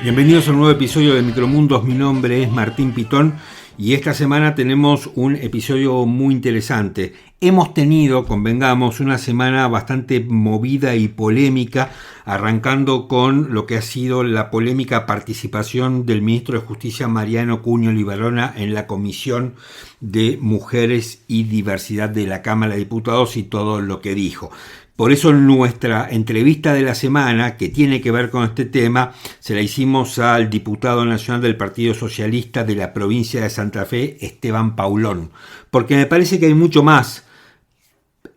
Bienvenidos a un nuevo episodio de Micromundos. Mi nombre es Martín Pitón y esta semana tenemos un episodio muy interesante. Hemos tenido, convengamos, una semana bastante movida y polémica, arrancando con lo que ha sido la polémica participación del ministro de Justicia Mariano Cuño Libarona en la Comisión de Mujeres y Diversidad de la Cámara de Diputados y todo lo que dijo. Por eso nuestra entrevista de la semana, que tiene que ver con este tema, se la hicimos al diputado nacional del Partido Socialista de la provincia de Santa Fe, Esteban Paulón, porque me parece que hay mucho más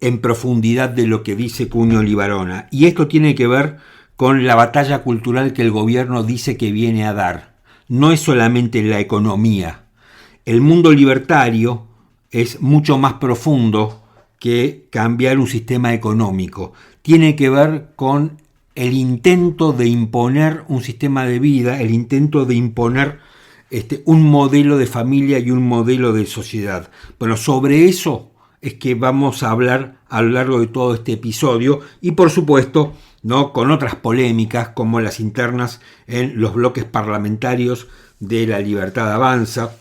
en profundidad de lo que dice Cuño Libarona, y esto tiene que ver con la batalla cultural que el gobierno dice que viene a dar. No es solamente la economía. El mundo libertario es mucho más profundo que cambiar un sistema económico. Tiene que ver con el intento de imponer un sistema de vida, el intento de imponer un modelo de familia y un modelo de sociedad. Bueno, sobre eso es que vamos a hablar a lo largo de todo este episodio y, por supuesto, ¿no?, con otras polémicas como las internas en los bloques parlamentarios de La Libertad Avanza.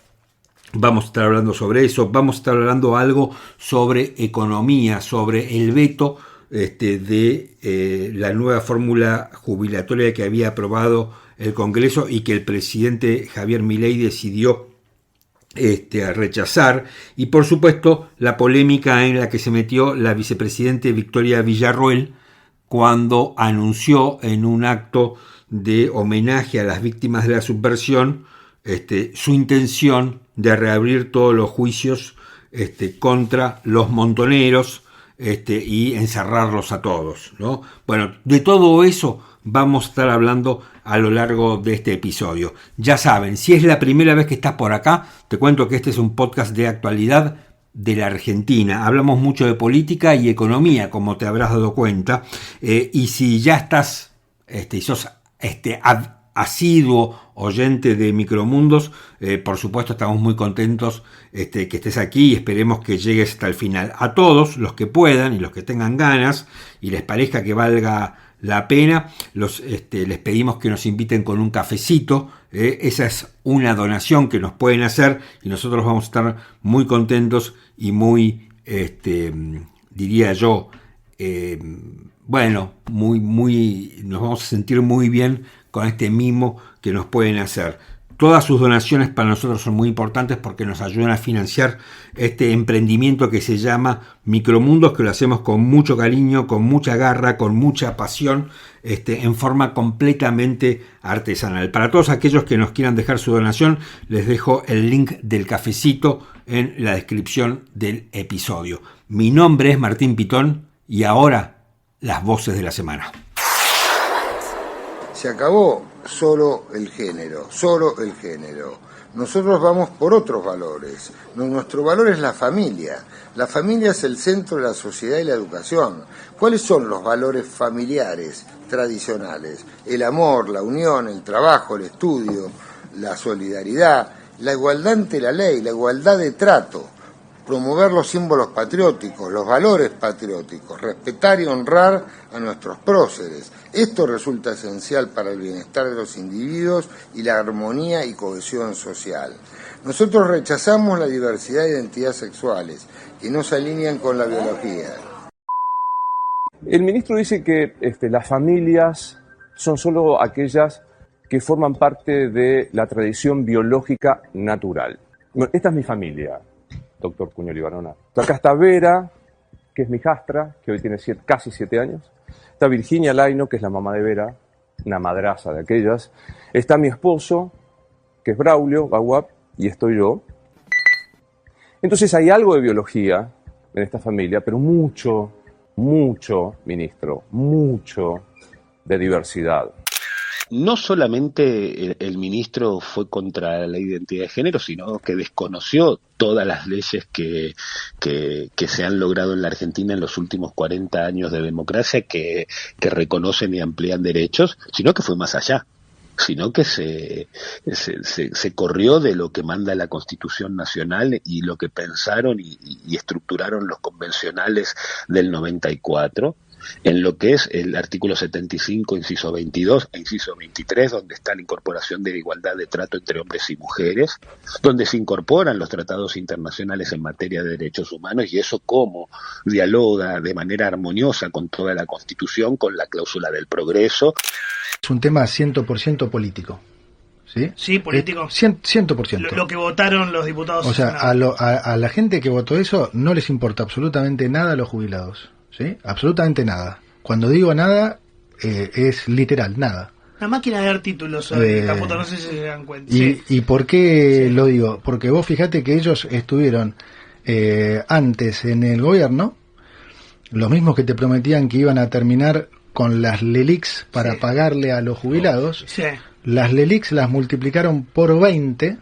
Vamos a estar hablando sobre eso, vamos a estar hablando algo sobre economía, sobre el veto de la nueva fórmula jubilatoria que había aprobado el Congreso y que el presidente Javier Milei decidió rechazar, y por supuesto la polémica en la que se metió la vicepresidente Victoria Villarroel cuando anunció en un acto de homenaje a las víctimas de la subversión su intención de reabrir todos los juicios contra los montoneros y encerrarlos a todos, ¿no? Bueno, de todo eso vamos a estar hablando a lo largo de este episodio. Ya saben, si es la primera vez que estás por acá, te cuento que este es un podcast de actualidad de la Argentina. Hablamos mucho de política y economía, como te habrás dado cuenta, y si ya estás y sos asiduo oyente de Micromundos, por supuesto estamos muy contentos que estés aquí y esperemos que llegues hasta el final. A todos los que puedan y los que tengan ganas y les parezca que valga la pena, les pedimos que nos inviten con un cafecito. Esa es una donación que nos pueden hacer y nosotros vamos a estar muy contentos y muy, diría yo, nos vamos a sentir muy bien con este mimo que nos pueden hacer. Todas sus donaciones para nosotros son muy importantes porque nos ayudan a financiar este emprendimiento que se llama Micromundos, que lo hacemos con mucho cariño, con mucha garra, con mucha pasión, en forma completamente artesanal. Para todos aquellos que nos quieran dejar su donación, les dejo el link del cafecito en la descripción del episodio. Mi nombre es Martín Pitón y ahora las voces de la semana. Se acabó solo el género. Nosotros vamos por otros valores. Nuestro valor es la familia. La familia es el centro de la sociedad y la educación. ¿Cuáles son los valores familiares tradicionales? El amor, la unión, el trabajo, el estudio, la solidaridad, la igualdad ante la ley, la igualdad de trato. Promover los símbolos patrióticos, los valores patrióticos, respetar y honrar a nuestros próceres. Esto resulta esencial para el bienestar de los individuos y la armonía y cohesión social. Nosotros rechazamos la diversidad de identidades sexuales que no se alinean con la biología. El ministro dice que las familias son solo aquellas que forman parte de la tradición biológica natural. Bueno, esta es mi familia, doctor Cuño Libarona. Acá está Vera, que es mi hijastra, que hoy tiene casi 7 años. Está Virginia Laino, que es la mamá de Vera, una madraza de aquellas. Está mi esposo, que es Braulio Baguap, y estoy yo. Entonces hay algo de biología en esta familia, pero mucho, ministro, mucho de diversidad. No solamente el ministro fue contra la identidad de género, sino que desconoció todas las leyes que se han logrado en la Argentina en los últimos 40 años de democracia que reconocen y amplían derechos, sino que fue más allá. Sino que se corrió de lo que manda la Constitución Nacional y lo que pensaron y estructuraron los convencionales del 94, en lo que es el artículo 75, inciso 22 e inciso 23, donde está la incorporación de la igualdad de trato entre hombres y mujeres, donde se incorporan los tratados internacionales en materia de derechos humanos, y eso cómo dialoga de manera armoniosa con toda la Constitución, con la cláusula del progreso. Es un tema 100% político. ¿Sí? Sí, político. 100%. Lo que votaron los diputados. O sea, a la gente que votó eso no les importa absolutamente nada a los jubilados. ¿Sí? Absolutamente nada. Cuando digo nada, es literal, nada. Una máquina de dar títulos, Caputo, no sé si se dan cuenta. ¿Y por qué lo digo? Porque vos fíjate que ellos estuvieron antes en el gobierno, los mismos que te prometían que iban a terminar con las LELIQs para pagarle a los jubilados. Sí. Las LELIQs las multiplicaron por 20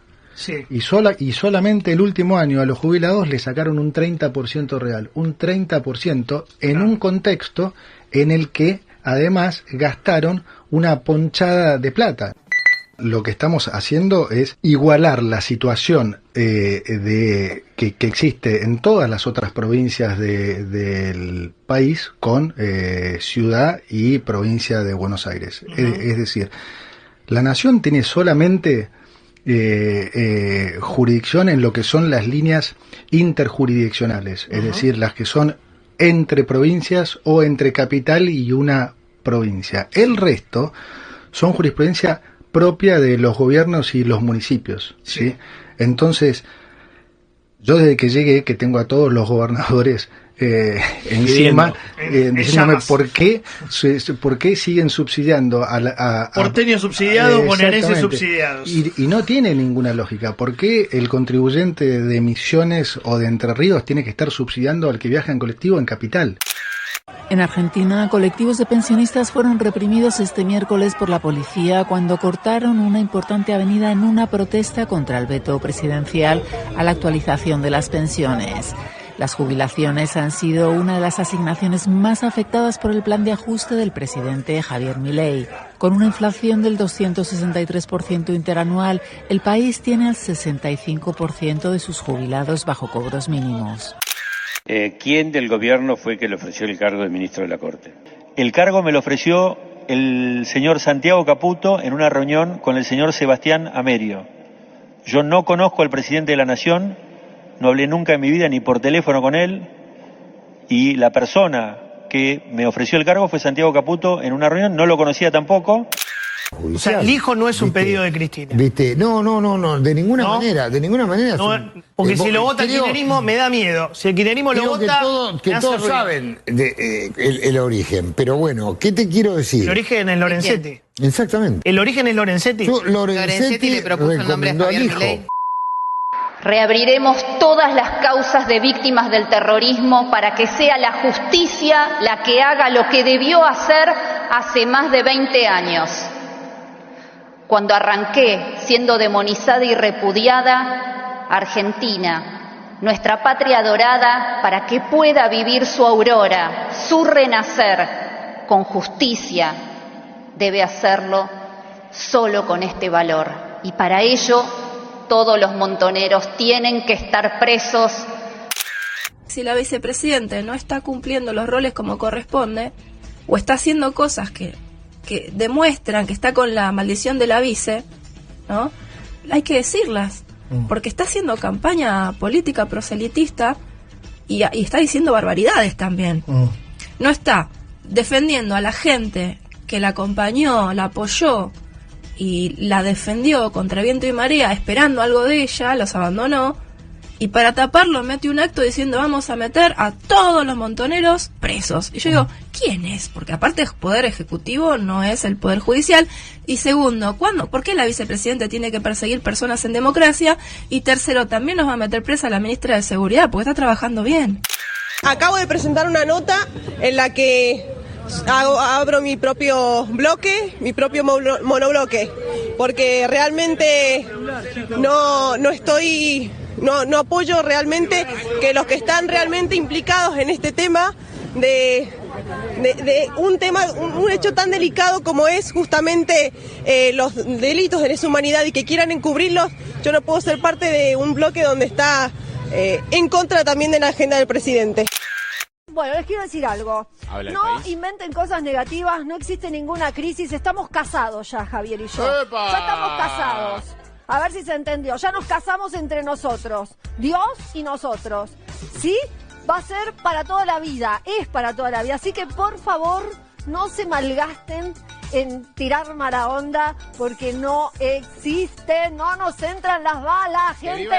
y solamente el último año a los jubilados le sacaron un 30% real, un 30% en un contexto en el que además gastaron una ponchada de plata. Lo que estamos haciendo es igualar la situación que existe en todas las otras provincias del país con ciudad y provincia de Buenos Aires. Es decir, la nación tiene solamente jurisdicción en lo que son las líneas interjurisdiccionales, es decir, las que son entre provincias o entre capital y una provincia. El resto son jurisprudencia propia de los gobiernos y los municipios, ¿sí? Entonces, yo desde que llegué, que tengo a todos los gobernadores encima, diciéndome por qué siguen subsidiando a porteños subsidiados, bonaerenses subsidiados. Y no tiene ninguna lógica. ¿Por qué el contribuyente de Misiones o de Entre Ríos tiene que estar subsidiando al que viaja en colectivo en capital? En Argentina, colectivos de pensionistas fueron reprimidos este miércoles por la policía cuando cortaron una importante avenida en una protesta contra el veto presidencial a la actualización de las pensiones. Las jubilaciones han sido una de las asignaciones más afectadas por el plan de ajuste del presidente Javier Milei. Con una inflación del 263% interanual, el país tiene el 65% de sus jubilados bajo cobros mínimos. ¿Quién del gobierno fue que le ofreció el cargo de ministro de la Corte? El cargo me lo ofreció el señor Santiago Caputo en una reunión con el señor Sebastián Amerio. Yo no conozco al presidente de la Nación, no hablé nunca en mi vida ni por teléfono con él, y la persona que me ofreció el cargo fue Santiago Caputo en una reunión, no lo conocía tampoco. O sea, el hijo no es un pedido de Cristina. ¿Viste? No, de ninguna manera, No, porque si lo vota el kirchnerismo me da miedo. Si el kirchnerismo lo vota, que todos saben el origen, pero bueno, ¿qué te quiero decir? El origen es Lorenzetti. Exactamente. El origen es Lorenzetti. Lorenzetti le propuso el nombre a Javier Milei. Reabriremos todas las causas de víctimas del terrorismo para que sea la justicia la que haga lo que debió hacer hace más de 20 años. Cuando arranqué siendo demonizada y repudiada, Argentina, nuestra patria adorada, para que pueda vivir su aurora, su renacer con justicia, debe hacerlo solo con este valor. Y para ello, todos los montoneros tienen que estar presos. Si la vicepresidenta no está cumpliendo los roles como corresponde, o está haciendo cosas que demuestran que está con la maldición de la vice, ¿no? Hay que decirlas, porque está haciendo campaña política proselitista y está diciendo barbaridades también. No está defendiendo a la gente que la acompañó, la apoyó y la defendió contra viento y marea, esperando algo de ella, los abandonó, y para taparlo mete un acto diciendo vamos a meter a todos los montoneros presos. Y yo digo, ¿quién es? Porque aparte el poder ejecutivo no es el poder judicial. Y segundo, ¿por qué la vicepresidenta tiene que perseguir personas en democracia? Y tercero, también nos va a meter presa la ministra de Seguridad, porque está trabajando bien. Acabo de presentar una nota en la que abro mi propio bloque, mi propio monobloque, porque realmente no apoyo realmente que los que están realmente implicados en este tema de un hecho tan delicado como es justamente los delitos de lesa humanidad y que quieran encubrirlos. Yo no puedo ser parte de un bloque donde está en contra también de la agenda del presidente. Bueno, les quiero decir algo. No inventen cosas negativas, no existe ninguna crisis. Estamos casados ya, Javier y yo. ¡Epa! Ya estamos casados. A ver si se entendió. Ya nos casamos entre nosotros. Dios y nosotros. ¿Sí? Va a ser para toda la vida. Es para toda la vida. Así que, por favor, no se malgasten en tirar mala onda porque no existe, no nos entran las balas, gente.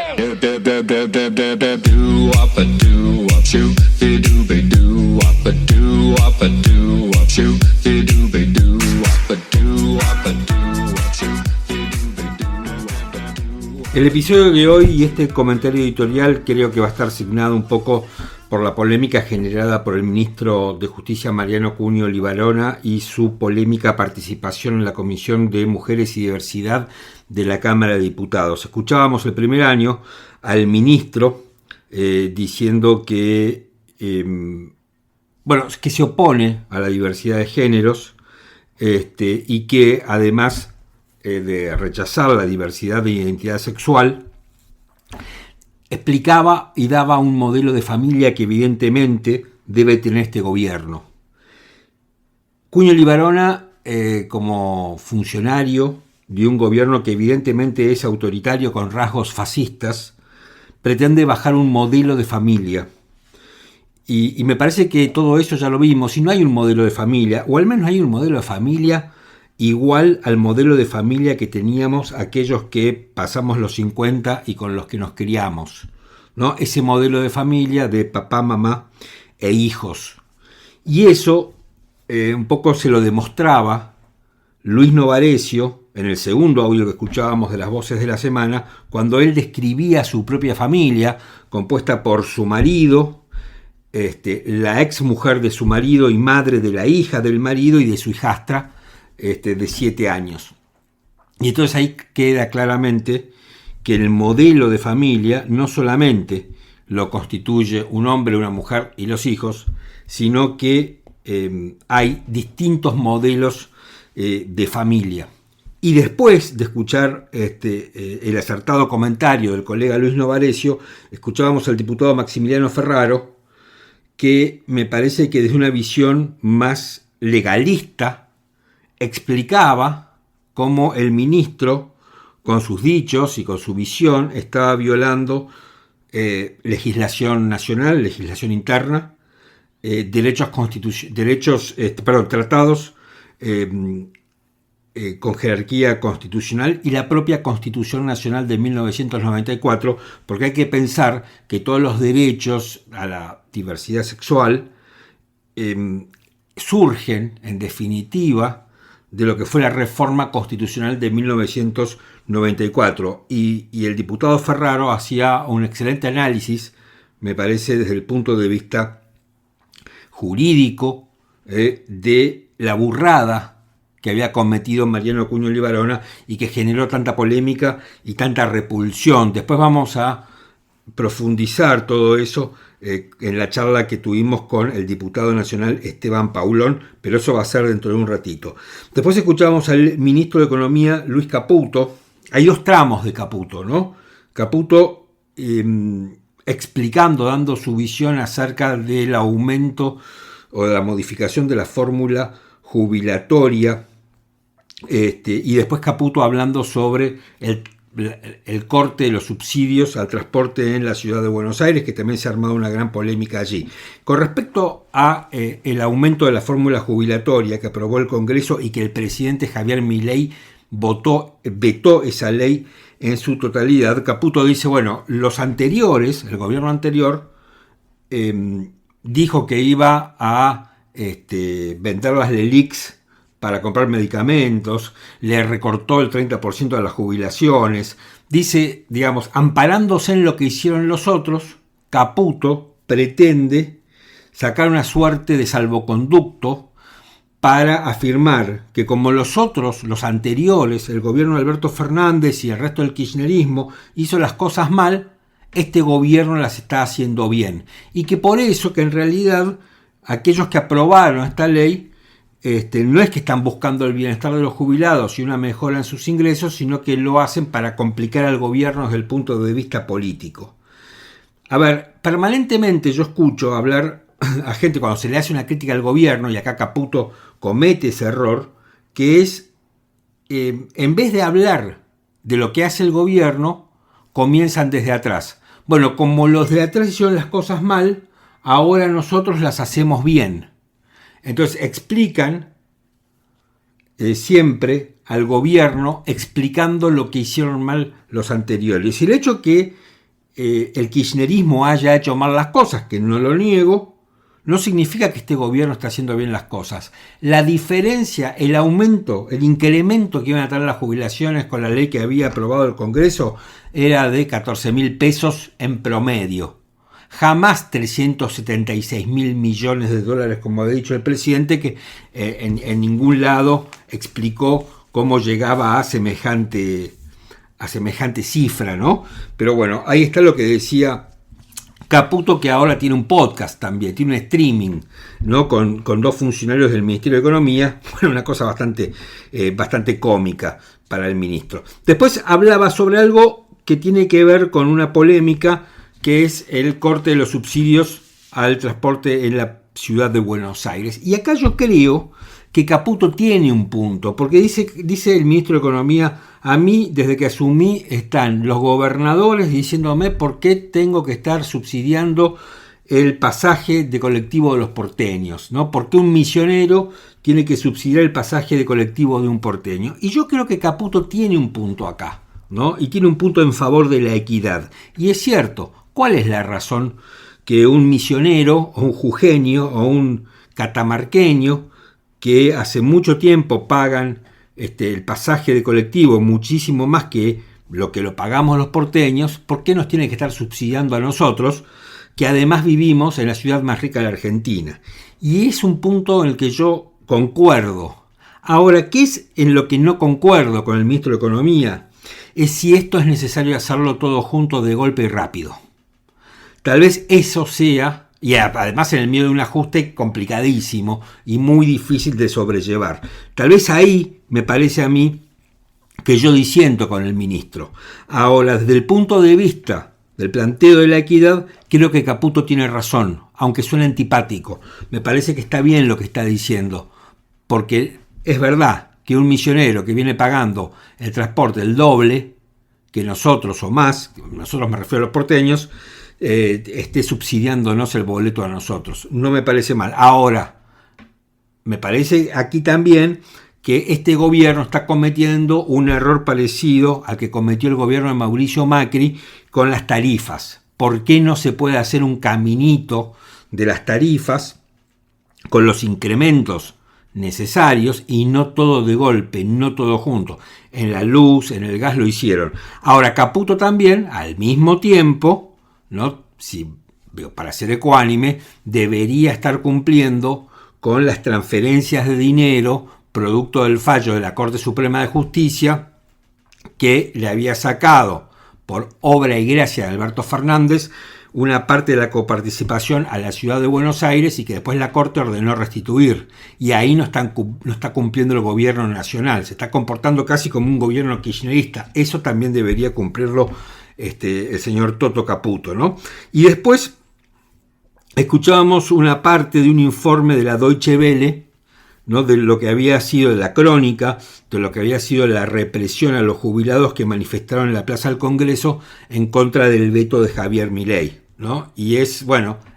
El episodio de hoy y este comentario editorial creo que va a estar signado un poco por la polémica generada por el ministro de Justicia Mariano Cunio Libarona y su polémica participación en la Comisión de Mujeres y Diversidad de la Cámara de Diputados. Escuchábamos el primer año al ministro diciendo que, que se opone a la diversidad de géneros y que además de rechazar la diversidad de identidad sexual, explicaba y daba un modelo de familia que evidentemente debe tener este gobierno. Cunio Libarona, como funcionario de un gobierno que evidentemente es autoritario con rasgos fascistas, pretende bajar un modelo de familia. Y me parece que todo eso ya lo vimos. Si no hay un modelo de familia, o al menos hay un modelo de familia igual al modelo de familia que teníamos aquellos que pasamos los 50 y con los que nos criamos, ¿no? Ese modelo de familia de papá, mamá e hijos. Y eso un poco se lo demostraba Luis Novarecio en el segundo audio que escuchábamos de las voces de la semana, cuando él describía su propia familia, compuesta por su marido, la ex mujer de su marido y madre de la hija del marido y de su hijastra, de 7 años. Y entonces ahí queda claramente que el modelo de familia no solamente lo constituye un hombre, una mujer y los hijos, sino que hay distintos modelos de familia. Y después de escuchar el acertado comentario del colega Luis Novarecio, escuchábamos al diputado Maximiliano Ferraro, que me parece que desde una visión más legalista explicaba cómo el ministro, con sus dichos y con su visión, estaba violando legislación nacional, legislación interna, tratados con jerarquía constitucional y la propia Constitución Nacional de 1994, porque hay que pensar que todos los derechos a la diversidad sexual surgen, en definitiva, de lo que fue la reforma constitucional de 1994. Y el diputado Ferraro hacía un excelente análisis, me parece, desde el punto de vista jurídico, de la burrada que había cometido Mariano Cunio Libarona y que generó tanta polémica y tanta repulsión. Después vamos a profundizar todo eso en la charla que tuvimos con el diputado nacional Esteban Paulón, pero eso va a ser dentro de un ratito. Después escuchamos al ministro de Economía, Luis Caputo. Hay dos tramos de Caputo, ¿no? Caputo explicando, dando su visión acerca del aumento o de la modificación de la fórmula jubilatoria, y después Caputo hablando sobre el corte de los subsidios al transporte en la ciudad de Buenos Aires, que también se ha armado una gran polémica allí. Con respecto a el aumento de la fórmula jubilatoria que aprobó el Congreso y que el presidente Javier Milei vetó esa ley en su totalidad, Caputo dice, bueno, los anteriores, el gobierno anterior, dijo que iba a vender las LELIQs para comprar medicamentos, le recortó el 30% de las jubilaciones. Dice, digamos, amparándose en lo que hicieron los otros, Caputo pretende sacar una suerte de salvoconducto para afirmar que como los otros, los anteriores, el gobierno de Alberto Fernández y el resto del kirchnerismo hizo las cosas mal, este gobierno las está haciendo bien. Y que por eso que en realidad aquellos que aprobaron esta ley no es que están buscando el bienestar de los jubilados y una mejora en sus ingresos, sino que lo hacen para complicar al gobierno desde el punto de vista político. A ver, permanentemente yo escucho hablar a gente cuando se le hace una crítica al gobierno, y acá Caputo comete ese error, que es, en vez de hablar de lo que hace el gobierno, comienzan desde atrás. Bueno, como los de atrás hicieron las cosas mal, ahora nosotros las hacemos bien. Entonces explican siempre al gobierno explicando lo que hicieron mal los anteriores. Y el hecho que el kirchnerismo haya hecho mal las cosas, que no lo niego, no significa que este gobierno está haciendo bien las cosas. La diferencia, el aumento, el incremento que iban a traer las jubilaciones con la ley que había aprobado el Congreso era de 14.000 pesos en promedio. Jamás 376.000 millones de dólares, como ha dicho el presidente, que en ningún lado explicó cómo llegaba a semejante cifra, ¿no? Pero bueno, ahí está lo que decía Caputo, que ahora tiene un podcast también, tiene un streaming, ¿no? Con dos funcionarios del Ministerio de Economía. Bueno, una cosa bastante cómica para el ministro. Después hablaba sobre algo que tiene que ver con una polémica, que es el corte de los subsidios al transporte en la ciudad de Buenos Aires. Y acá yo creo que Caputo tiene un punto, porque dice el ministro de Economía: a mí, desde que asumí, están los gobernadores diciéndome por qué tengo que estar subsidiando el pasaje de colectivo de los porteños, ¿no? ¿Por qué un misionero tiene que subsidiar el pasaje de colectivo de un porteño? Y yo creo que Caputo tiene un punto acá, ¿no? Y tiene un punto en favor de la equidad. Y es cierto, ¿cuál es la razón que un misionero, o un jujeño, o un catamarqueño, que hace mucho tiempo pagan el pasaje de colectivo muchísimo más que lo pagamos los porteños, ¿por qué nos tiene que estar subsidiando a nosotros, que además vivimos en la ciudad más rica de la Argentina? Y es un punto en el que yo concuerdo. Ahora, ¿qué es en lo que no concuerdo con el ministro de Economía? Es si esto es necesario hacerlo todo junto de golpe y rápido. Tal vez eso sea, y además en el medio de un ajuste complicadísimo y muy difícil de sobrellevar. Tal vez ahí me parece a mí que yo disiento con el ministro. Ahora, desde el punto de vista del planteo de la equidad, creo que Caputo tiene razón, aunque suene antipático. Me parece que está bien lo que está diciendo, porque es verdad que un misionero que viene pagando el transporte el doble que nosotros o más, nosotros me refiero a los porteños, esté subsidiándonos el boleto a nosotros. No me parece mal. Ahora, me parece aquí también que este gobierno está cometiendo un error parecido al que cometió el gobierno de Mauricio Macri con las tarifas. ¿Por qué no se puede hacer un caminito de las tarifas con los incrementos necesarios y no todo de golpe, no todo junto? En la luz, en el gas lo hicieron. Ahora, Caputo también, al mismo tiempo, ¿no? Para ser ecuánime, debería estar cumpliendo con las transferencias de dinero producto del fallo de la Corte Suprema de Justicia, que le había sacado por obra y gracia de Alberto Fernández una parte de la coparticipación a la ciudad de Buenos Aires, y que después la Corte ordenó restituir. Y ahí no está cumpliendo el gobierno nacional, se está comportando casi como un gobierno kirchnerista. Eso también debería cumplirlo el señor Toto Caputo, ¿no? Y después escuchábamos una parte de un informe de la Deutsche Welle, ¿no? De lo que había sido, de la crónica, de lo que había sido la represión a los jubilados que manifestaron en la Plaza del Congreso en contra del veto de Javier Milei, ¿no? Y es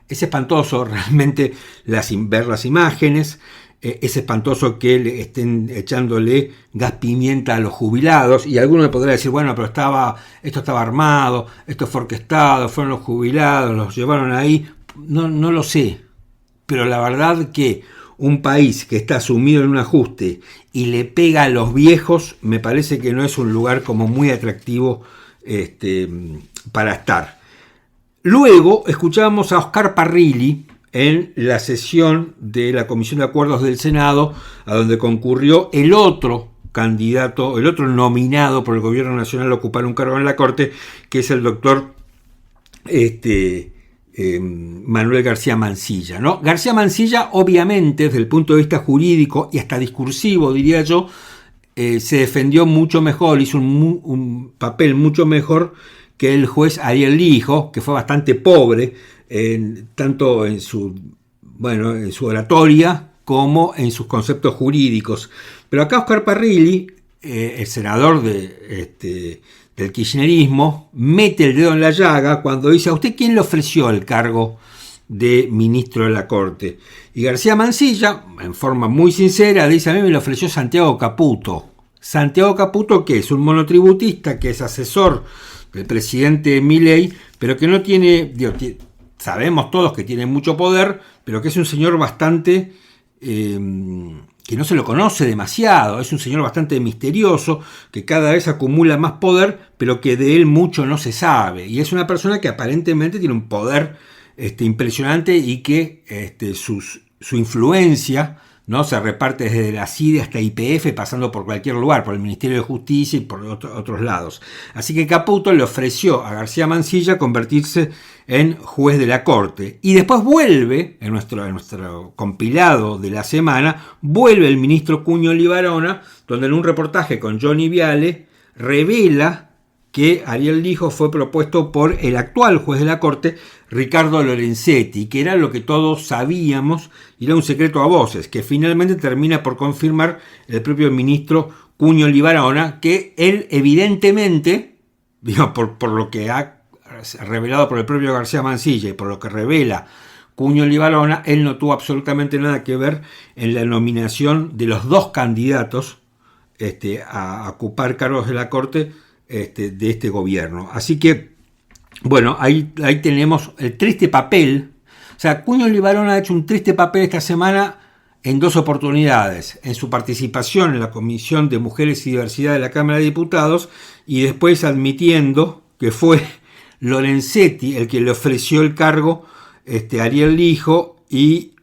espantoso realmente ver las imágenes. Es espantoso que le estén echándole gas pimienta a los jubilados, y alguno me podrá decir, bueno, pero esto estaba armado, esto fue orquestado, fueron los jubilados, los llevaron ahí. No lo sé, pero la verdad que un país que está sumido en un ajuste y le pega a los viejos, me parece que no es un lugar como muy atractivo para estar. Luego escuchábamos a Oscar Parrilli en la sesión de la Comisión de Acuerdos del Senado, a donde concurrió el otro candidato, el otro nominado por el Gobierno Nacional a ocupar un cargo en la Corte, que es el doctor Manuel García Mansilla, ¿no? García Mansilla, obviamente, desde el punto de vista jurídico y hasta discursivo, diría yo, se defendió mucho mejor, hizo un papel mucho mejor que el juez Ariel Lijo, que fue bastante pobre, tanto en su bueno, en su oratoria como en sus conceptos jurídicos. Pero acá Oscar Parrilli, el senador del kirchnerismo, mete el dedo en la llaga cuando dice: ¿a usted quién le ofreció el cargo de ministro de la Corte? Y García Mansilla, en forma muy sincera, dice: a mí me lo ofreció Santiago Caputo. Santiago Caputo, que es un monotributista, que es asesor del presidente Milei, pero que no tiene, sabemos todos que tiene mucho poder, pero que es un señor bastante, que no se lo conoce demasiado, es un señor bastante misterioso, que cada vez acumula más poder, pero que de él mucho no se sabe. Y es una persona que aparentemente tiene un poder impresionante y que su influencia, ¿no?, se reparte desde la CIDE hasta YPF, pasando por cualquier lugar, por el Ministerio de Justicia y por otros lados. Así que Caputo le ofreció a García Mansilla convertirse en juez de la Corte. Y después vuelve, en nuestro compilado de la semana, vuelve el ministro Cuño Libarona, donde en un reportaje con Johnny Viale revela que Ariel Lijo fue propuesto por el actual juez de la Corte, Ricardo Lorenzetti, que era lo que todos sabíamos y era un secreto a voces, que finalmente termina por confirmar el propio ministro Cuño Libarona, que él evidentemente, por lo que ha revelado por el propio García Mansilla y por lo que revela Cuño Libarona, él no tuvo absolutamente nada que ver en la nominación de los dos candidatos a ocupar cargos de la Corte de este gobierno. Así que, bueno, ahí tenemos el triste papel. O sea, Cuño Libarona ha hecho un triste papel esta semana en dos oportunidades: en su participación en la Comisión de Mujeres y Diversidad de la Cámara de Diputados, y después admitiendo que fue Lorenzetti el que le ofreció el cargo a Ariel Lijo, y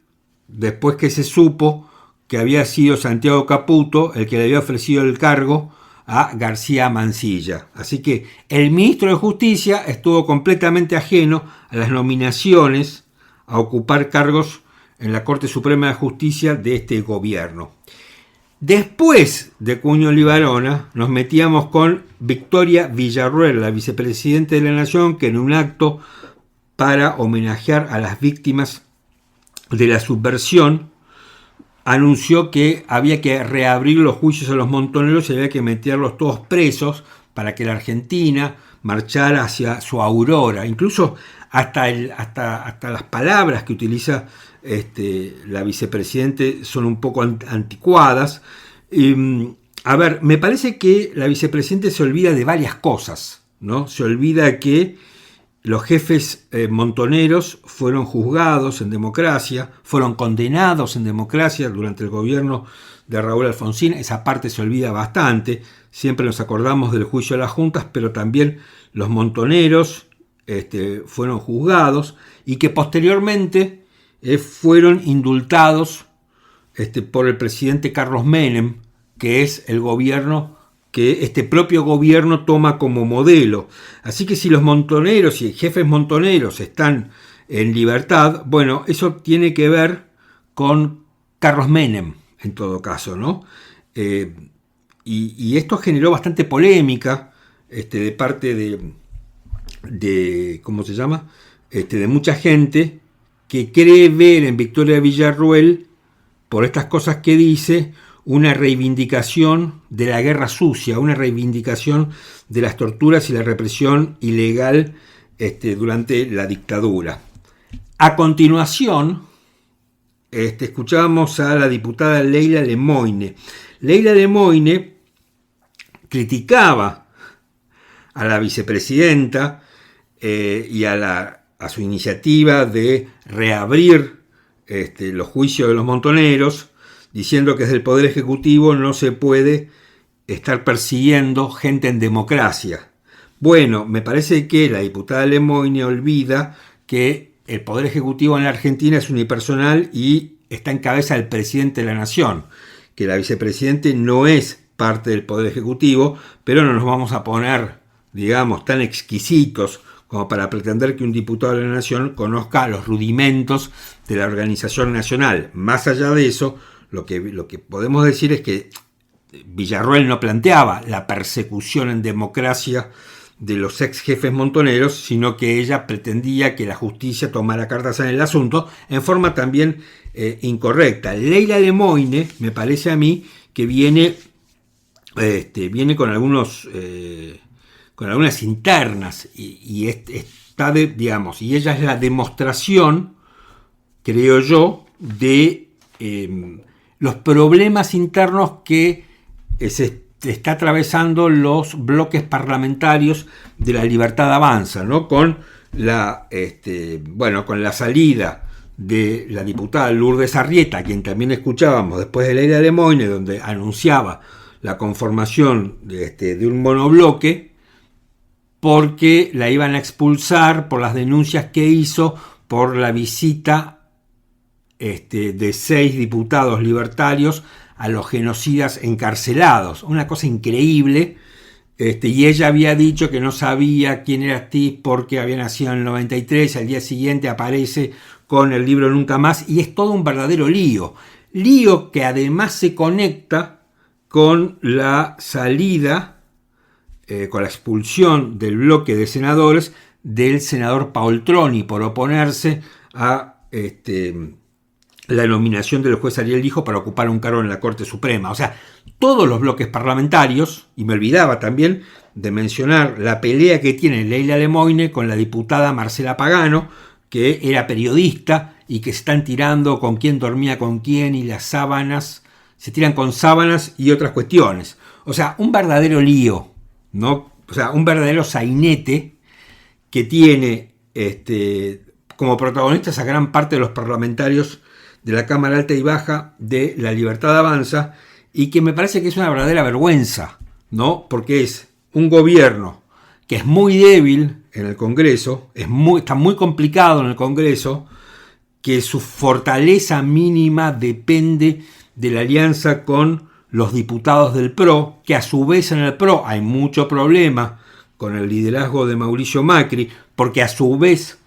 después que se supo que había sido Santiago Caputo el que le había ofrecido el cargo a García Mansilla. Así que el ministro de Justicia estuvo completamente ajeno a las nominaciones a ocupar cargos en la Corte Suprema de Justicia de este gobierno. Después de Cuño Libarona nos metíamos con Victoria Villarruel, la vicepresidenta de la Nación, que en un acto para homenajear a las víctimas de la subversión anunció que había que reabrir los juicios a los montoneros y había que meterlos todos presos para que la Argentina marchara hacia su aurora. Incluso hasta las palabras que utiliza la vicepresidenta son un poco anticuadas. A ver, me parece que la vicepresidenta se olvida de varias cosas, ¿no? Se olvida que los jefes montoneros fueron juzgados en democracia, fueron condenados en democracia durante el gobierno de Raúl Alfonsín. Esa parte se olvida bastante. Siempre nos acordamos del juicio de las juntas, pero también los montoneros fueron juzgados y que posteriormente fueron indultados por el presidente Carlos Menem, que es el gobierno que este propio gobierno toma como modelo. Así que si los montoneros y jefes montoneros están en libertad, bueno, eso tiene que ver con Carlos Menem, en todo caso, ¿no? Y esto generó bastante polémica de parte de ¿cómo se llama? De mucha gente que cree ver en Victoria Villarruel, por estas cosas que dice, una reivindicación de la guerra sucia, una reivindicación de las torturas y la represión ilegal durante la dictadura. A continuación, escuchábamos a la diputada Leila Lemoine. Leila Lemoine criticaba a la vicepresidenta y a su iniciativa de reabrir los juicios de los montoneros, diciendo que desde el Poder Ejecutivo no se puede estar persiguiendo gente en democracia. Bueno, me parece que la diputada Lemoine olvida que el Poder Ejecutivo en la Argentina es unipersonal y está en cabeza del presidente de la Nación, que la vicepresidenta no es parte del Poder Ejecutivo, pero no nos vamos a poner, digamos, tan exquisitos como para pretender que un diputado de la Nación conozca los rudimentos de la organización nacional. Más allá de eso, lo que podemos decir es que Villarruel no planteaba la persecución en democracia de los ex jefes montoneros, sino que ella pretendía que la justicia tomara cartas en el asunto en forma también incorrecta. Leila Lemoine, me parece a mí, que viene con algunas internas y está digamos, y ella es la demostración, creo yo, de los problemas internos que se está atravesando los bloques parlamentarios de La Libertad Avanza, ¿no? Con la salida de la diputada Lourdes Arrieta, a quien también escuchábamos después de Leila Lemoine, donde anunciaba la conformación de un monobloque, porque la iban a expulsar por las denuncias que hizo por la visita de 6 diputados libertarios a los genocidas encarcelados. Una cosa increíble. Y ella había dicho que no sabía quién era Astiz porque había nacido en el 93, al día siguiente aparece con el libro Nunca Más, y es todo un verdadero lío que además se conecta con la salida, con la expulsión del bloque de senadores del senador Paoltroni por oponerse a la nominación del juez Ariel Lijo para ocupar un cargo en la Corte Suprema. O sea, todos los bloques parlamentarios, y me olvidaba también de mencionar la pelea que tiene Leila Lemoine con la diputada Marcela Pagano, que era periodista y que se están tirando con quién dormía con quién y las sábanas, se tiran con sábanas y otras cuestiones. O sea, un verdadero lío, ¿no? O sea, un verdadero sainete que tiene como protagonistas a gran parte de los parlamentarios de la Cámara Alta y Baja de La Libertad Avanza, y que me parece que es una verdadera vergüenza, ¿no? Porque es un gobierno que es muy débil en el Congreso, está muy complicado en el Congreso, que su fortaleza mínima depende de la alianza con los diputados del PRO, que a su vez en el PRO hay mucho problema con el liderazgo de Mauricio Macri, porque a su vez,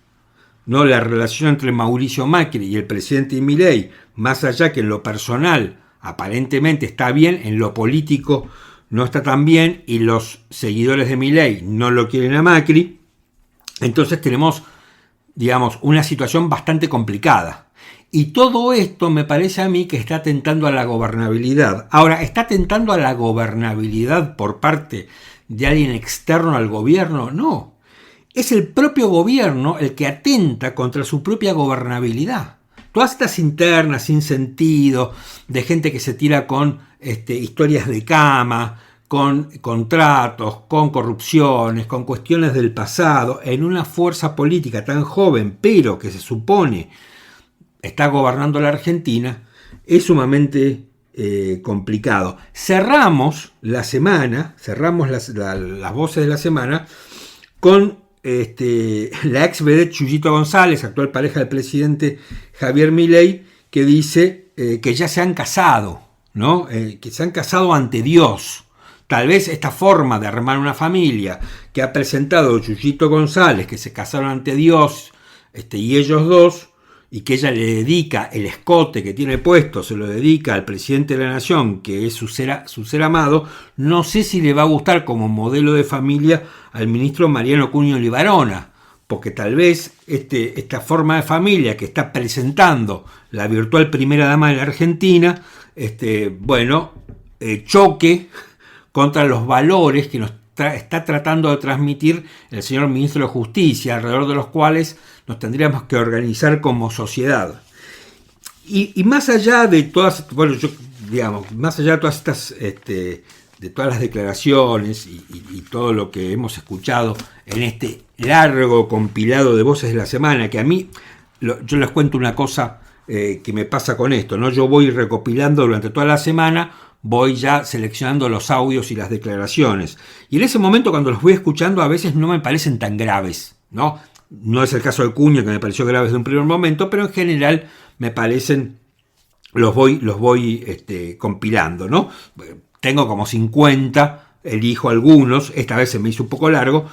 ¿no?, la relación entre Mauricio Macri y el presidente Milei, más allá que en lo personal aparentemente está bien, en lo político no está tan bien, y los seguidores de Milei no lo quieren a Macri. Entonces tenemos, digamos, una situación bastante complicada. Y todo esto me parece a mí que está atentando a la gobernabilidad. Ahora, ¿está atentando a la gobernabilidad por parte de alguien externo al gobierno? No. Es el propio gobierno el que atenta contra su propia gobernabilidad. Todas estas internas sin sentido, de gente que se tira con historias de cama, con contratos, con corrupciones, con cuestiones del pasado, en una fuerza política tan joven, pero que se supone está gobernando la Argentina, es sumamente complicado. Cerramos la semana, las voces de la semana, con la ex vedette Chuyito González, actual pareja del presidente Javier Milei, que dice que ya se han casado, ¿no? Que se han casado ante Dios. Tal vez esta forma de armar una familia que ha presentado Chuyito González, que se casaron ante Dios, y ellos dos, y que ella le dedica el escote que tiene puesto, se lo dedica al presidente de la Nación, que es su ser amado, no sé si le va a gustar como modelo de familia al ministro Mariano Cuño Libarona, porque tal vez esta forma de familia que está presentando la virtual primera dama de la Argentina, choque contra los valores que nos está tratando de transmitir el señor ministro de Justicia, alrededor de los cuales nos tendríamos que organizar como sociedad. Y más allá de todas, más allá de todas estas, de todas las declaraciones y todo lo que hemos escuchado en este largo compilado de voces de la semana, que a mí, yo les cuento una cosa que me pasa con esto, ¿no? Yo voy recopilando durante toda la semana, voy ya seleccionando los audios y las declaraciones. Y en ese momento, cuando los voy escuchando, a veces no me parecen tan graves, ¿no? No es el caso de Cuña, que me pareció grave desde un primer momento, pero en general me parecen, los voy compilando, ¿no? Tengo como 50, elijo algunos, esta vez se me hizo un poco largo,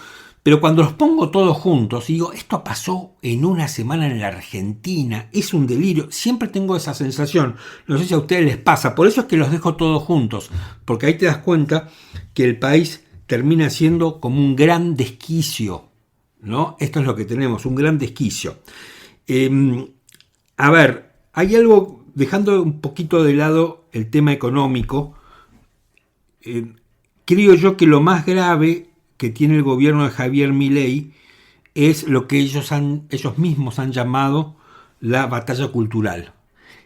pero cuando los pongo todos juntos, digo, esto pasó en una semana en la Argentina, es un delirio, siempre tengo esa sensación, no sé si a ustedes les pasa, por eso es que los dejo todos juntos, porque ahí te das cuenta que el país termina siendo como un gran desquicio, ¿no? Esto es lo que tenemos, un gran desquicio. A ver, hay algo, dejando un poquito de lado el tema económico, creo yo que lo más grave que tiene el gobierno de Javier Milei es lo que ellos mismos han llamado la batalla cultural.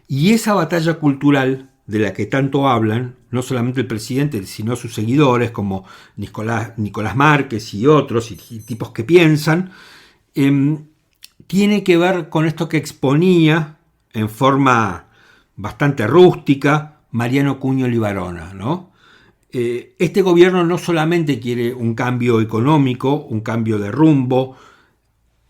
Y esa batalla cultural de la que tanto hablan, no solamente el presidente, sino sus seguidores como Nicolás Márquez y otros, y tipos que piensan, tiene que ver con esto que exponía en forma bastante rústica Mariano Cuño Libarona, ¿no? Este gobierno no solamente quiere un cambio económico, un cambio de rumbo,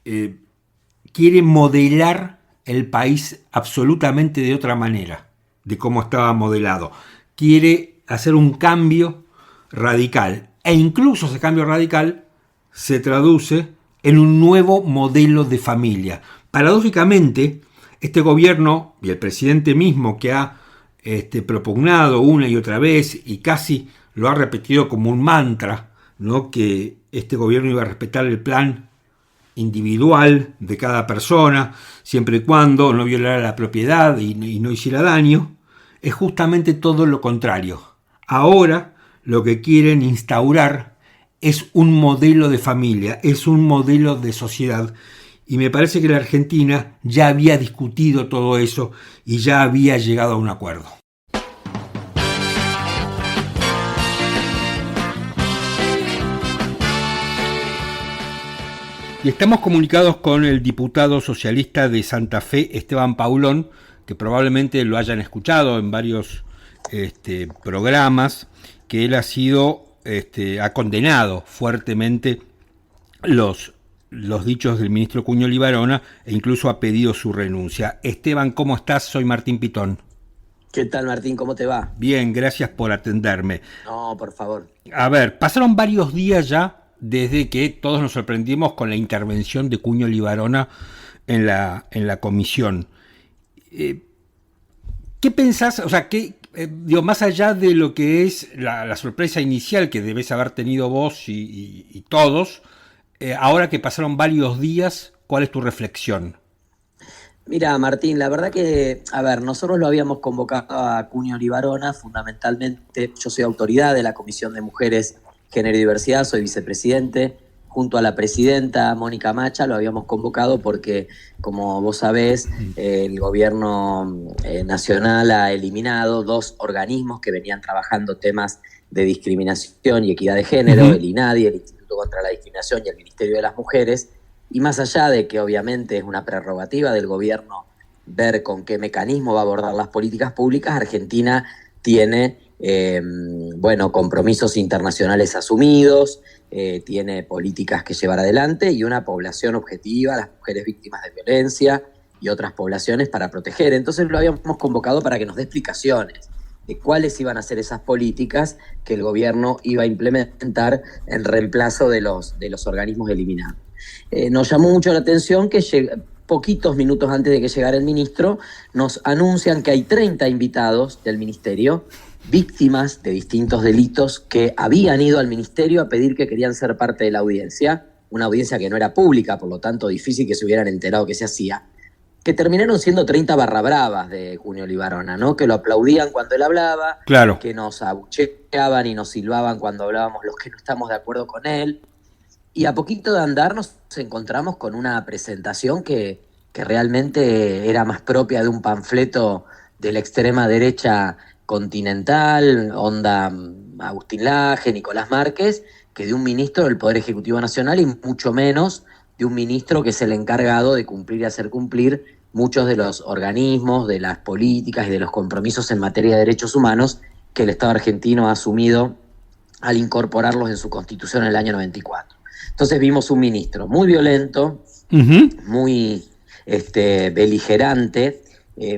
quiere modelar el país absolutamente de otra manera de cómo estaba modelado. Quiere hacer un cambio radical, e incluso ese cambio radical se traduce en un nuevo modelo de familia. Paradójicamente, este gobierno y el presidente mismo, que ha propugnado una y otra vez y casi lo ha repetido como un mantra, ¿no?, que este gobierno iba a respetar el plan individual de cada persona, siempre y cuando no violara la propiedad y no hiciera daño, es justamente todo lo contrario. Ahora lo que quieren instaurar es un modelo de familia, es un modelo de sociedad, y me parece que la Argentina ya había discutido todo eso y ya había llegado a un acuerdo. Y estamos comunicados con el diputado socialista de Santa Fe, Esteban Paulón, que probablemente lo hayan escuchado en varios programas, que él ha condenado fuertemente los dichos del ministro Cuño Libarona e incluso ha pedido su renuncia. Esteban, ¿cómo estás? Soy Martín Pitón. ¿Qué tal, Martín? ¿Cómo te va? Bien, gracias por atenderme. No, por favor. A ver, pasaron varios días ya desde que todos nos sorprendimos con la intervención de Cuño Libarona en la comisión. ¿Qué pensás? O sea, más allá de lo que es la sorpresa inicial que debes haber tenido vos y todos, ahora que pasaron varios días, ¿cuál es tu reflexión? Mira, Martín, la verdad que, nosotros lo habíamos convocado a Cuño Libarona, fundamentalmente, yo soy autoridad de la Comisión de Mujeres, Género y Diversidad, soy vicepresidente, junto a la presidenta Mónica Macha, lo habíamos convocado porque, como vos sabés, el gobierno nacional ha eliminado 2 organismos que venían trabajando temas de discriminación y equidad de género, el INADI, el Instituto contra la Discriminación, y el Ministerio de las Mujeres, y más allá de que obviamente es una prerrogativa del gobierno ver con qué mecanismo va a abordar las políticas públicas, Argentina tiene compromisos internacionales asumidos, tiene políticas que llevar adelante y una población objetiva, las mujeres víctimas de violencia y otras poblaciones para proteger. Entonces lo habíamos convocado para que nos dé explicaciones de cuáles iban a ser esas políticas que el gobierno iba a implementar en reemplazo de los organismos eliminados. Nos llamó mucho la atención que poquitos minutos antes de que llegara el ministro, nos anuncian que hay 30 invitados del ministerio, víctimas de distintos delitos, que habían ido al ministerio a pedir que querían ser parte de la audiencia, una audiencia que no era pública, por lo tanto difícil que se hubieran enterado que se hacía, que terminaron siendo 30 barra bravas de Cuño Libarona, ¿no? Que lo aplaudían cuando él hablaba, claro, que nos abucheaban y nos silbaban cuando hablábamos los que no estamos de acuerdo con él. Y a poquito de andar nos encontramos con una presentación que realmente era más propia de un panfleto de la extrema derecha continental, onda Agustín Laje, Nicolás Márquez, que de un ministro del Poder Ejecutivo Nacional, y mucho menos de un ministro que es el encargado de cumplir y hacer cumplir muchos de los organismos, de las políticas y de los compromisos en materia de derechos humanos que el Estado argentino ha asumido al incorporarlos en su Constitución en el año 94. Entonces vimos un ministro muy violento, muy beligerante,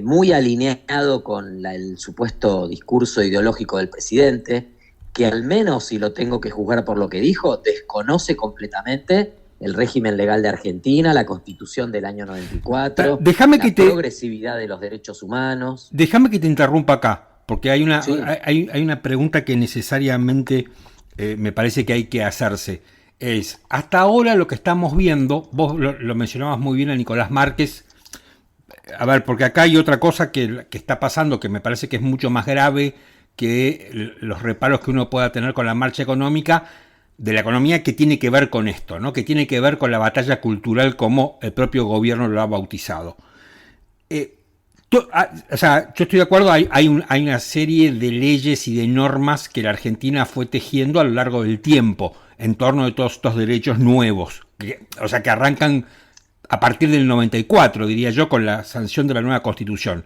muy alineado con el supuesto discurso ideológico del presidente, que al menos, si lo tengo que juzgar por lo que dijo, desconoce completamente el régimen legal de Argentina, la Constitución del año 94, la progresividad de los derechos humanos. Déjame que te interrumpa acá, porque hay una pregunta que necesariamente me parece que hay que hacerse es, hasta ahora lo que estamos viendo, vos lo mencionabas muy bien a Nicolás Márquez, a ver, porque acá hay otra cosa que está pasando que me parece que es mucho más grave que los reparos que uno pueda tener con la marcha económica, de la economía, que tiene que ver con esto, ¿no? Que tiene que ver con la batalla cultural como el propio gobierno lo ha bautizado. O sea, yo estoy de acuerdo, hay una serie de leyes y de normas que la Argentina fue tejiendo a lo largo del tiempo en torno de todos estos derechos nuevos, que arrancan a partir del 94, diría yo, con la sanción de la nueva Constitución.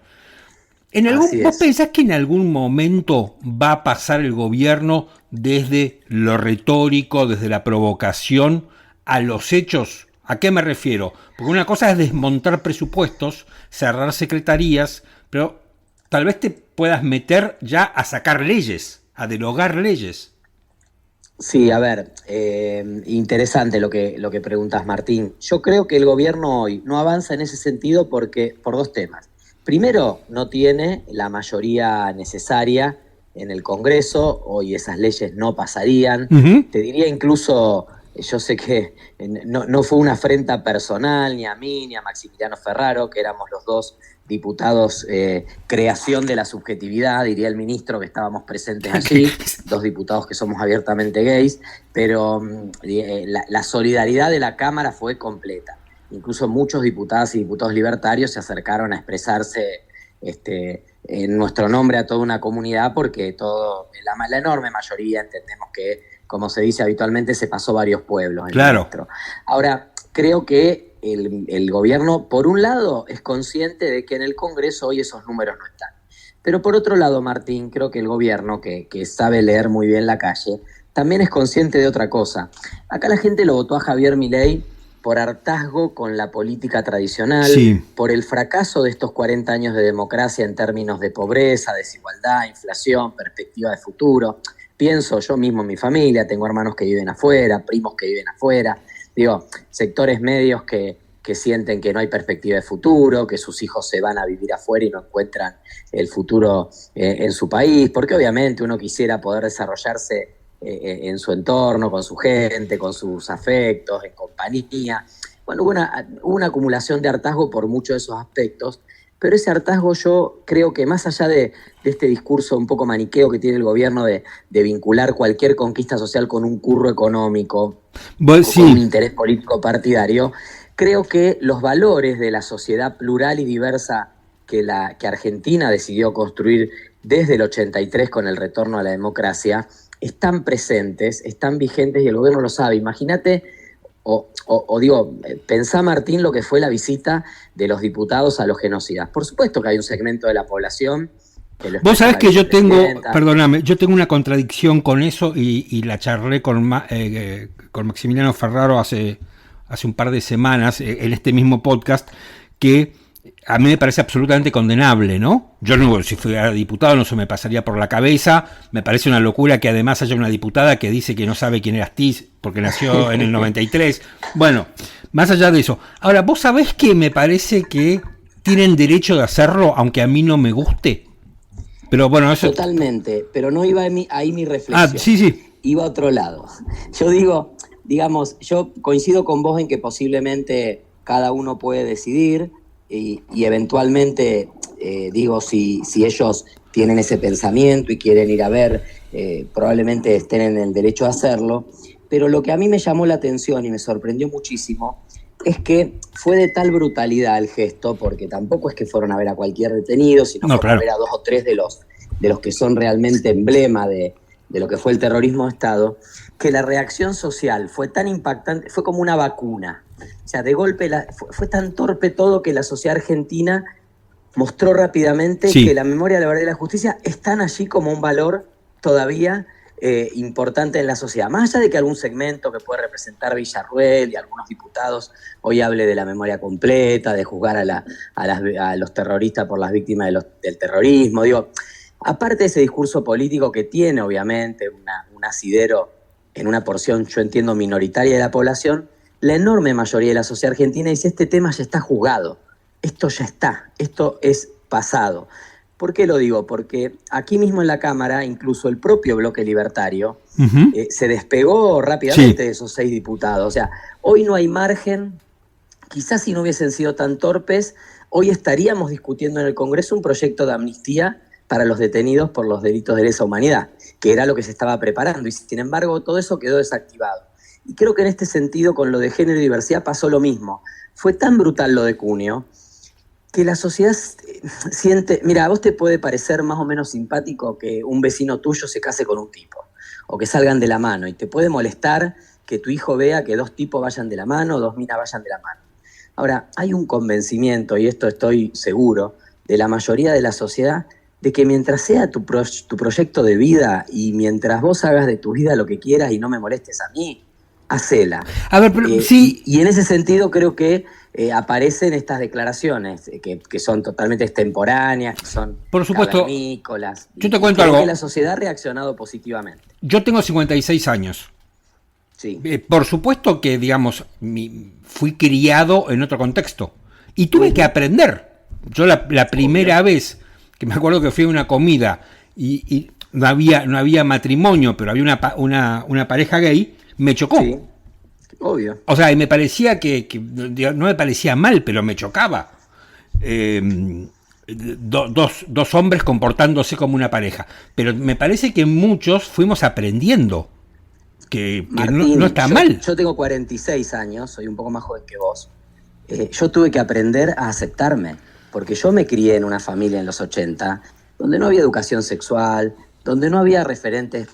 ¿Vos pensás que en algún momento va a pasar el gobierno desde lo retórico, desde la provocación, a los hechos? ¿A qué me refiero? Porque una cosa es desmontar presupuestos, cerrar secretarías, pero tal vez te puedas meter ya a sacar leyes, a derogar leyes. Sí, a ver, interesante lo que preguntas, Martín. Yo creo que el gobierno hoy no avanza en ese sentido por dos temas. Primero, no tiene la mayoría necesaria en el Congreso, hoy esas leyes no pasarían. Uh-huh. Te diría incluso, yo sé que no fue una afrenta personal, ni a mí, ni a Maximiliano Ferraro, que éramos los dos diputados creación de la subjetividad, diría el ministro, que estábamos presentes allí, dos diputados que somos abiertamente gays, pero la solidaridad de la Cámara fue completa. Incluso muchos diputadas y diputados libertarios se acercaron a expresarse en nuestro nombre a toda una comunidad, porque la enorme mayoría entendemos que, como se dice habitualmente, se pasó varios pueblos. Claro. Ahora, creo que el gobierno, por un lado, es consciente de que en el Congreso hoy esos números no están. Pero por otro lado, Martín, creo que el gobierno, que sabe leer muy bien la calle, también es consciente de otra cosa. Acá la gente lo votó a Javier Milei por hartazgo con la política tradicional, sí, por el fracaso de estos 40 años de democracia en términos de pobreza, desigualdad, inflación, perspectiva de futuro. Pienso yo mismo en mi familia, tengo hermanos que viven afuera, primos que viven afuera, sectores medios que sienten que no hay perspectiva de futuro, que sus hijos se van a vivir afuera y no encuentran el futuro en su país, porque obviamente uno quisiera poder desarrollarse en su entorno, con su gente, con sus afectos, en compañía. Bueno, hubo una acumulación de hartazgo por muchos de esos aspectos, pero ese hartazgo yo creo que más allá de este discurso un poco maniqueo que tiene el gobierno de vincular cualquier conquista social con un curro económico, sí, con un interés político partidario, creo que los valores de la sociedad plural y diversa que Argentina decidió construir desde el 83 con el retorno a la democracia, están presentes, están vigentes y el gobierno lo sabe. Imagínate, pensá, Martín, lo que fue la visita de los diputados a los genocidas. Por supuesto que hay un segmento de la población que lo... Vos sabés que yo tengo una contradicción con eso y la charlé con Maximiliano Ferraro hace un par de semanas en este mismo podcast, que a mí me parece absolutamente condenable, ¿no? Yo no, si fuera diputado no se me pasaría por la cabeza, me parece una locura que además haya una diputada que dice que no sabe quién era Astiz porque nació en el 93. Bueno, más allá de eso. Ahora, ¿vos sabés que me parece que tienen derecho de hacerlo aunque a mí no me guste? Pero bueno, eso... Totalmente, pero no iba ahí mi reflexión. Ah, sí. Iba a otro lado. Yo yo coincido con vos en que posiblemente cada uno puede decidir, y eventualmente, si ellos tienen ese pensamiento y quieren ir a ver, probablemente estén en el derecho a hacerlo, pero lo que a mí me llamó la atención y me sorprendió muchísimo es que fue de tal brutalidad el gesto, porque tampoco es que fueron a ver a cualquier detenido, sino fueron a ver a 2 o 3 de los que son realmente emblema de lo que fue el terrorismo de Estado, que la reacción social fue tan impactante, fue como una vacuna. O sea, de golpe fue tan torpe todo que la sociedad argentina mostró rápidamente que la memoria, la verdad y la justicia están allí como un valor todavía importante en la sociedad. Más allá de que algún segmento que puede representar Villarruel y algunos diputados hoy hable de la memoria completa, de juzgar a los terroristas por las víctimas del terrorismo, aparte de ese discurso político que tiene obviamente un asidero en una porción, yo entiendo, minoritaria de la población, la enorme mayoría de la sociedad argentina dice: este tema ya está juzgado, esto ya está, esto es pasado. ¿Por qué lo digo? Porque aquí mismo en la Cámara, incluso el propio bloque libertario se despegó rápidamente de esos 6 diputados. O sea, hoy no hay margen. Quizás si no hubiesen sido tan torpes, hoy estaríamos discutiendo en el Congreso un proyecto de amnistía para los detenidos por los delitos de lesa humanidad, que era lo que se estaba preparando, y sin embargo todo eso quedó desactivado. Y creo que en este sentido con lo de género y diversidad pasó lo mismo. Fue tan brutal lo de Cunio que la sociedad siente, mira, a vos te puede parecer más o menos simpático que un vecino tuyo se case con un tipo, o que salgan de la mano, y te puede molestar que tu hijo vea que 2 tipos vayan de la mano o 2 minas vayan de la mano. Ahora, hay un convencimiento, y esto estoy seguro, de la mayoría de la sociedad, de que mientras sea tu proyecto de vida y mientras vos hagas de tu vida lo que quieras y no me molestes a mí, hacela. A ver, pero sí. Y en ese sentido creo que aparecen estas declaraciones que son totalmente extemporáneas, que son por supuesto, cavernícolas. Yo te cuento algo. Que la sociedad ha reaccionado positivamente. Yo tengo 56 años. Sí. Por supuesto que, digamos, fui criado en otro contexto y tuve que aprender. Yo la primera vez que me acuerdo que fui a una comida y no había matrimonio, pero había una pareja gay, me chocó. Sí, obvio. O sea, y me parecía que no me parecía mal, pero me chocaba. Dos hombres comportándose como una pareja. Pero me parece que muchos fuimos aprendiendo que Martín, no está mal. Yo tengo 46 años, soy un poco más joven que vos. Yo tuve que aprender a aceptarme, porque yo me crié en una familia en los 80, donde no había educación sexual, donde no había referentes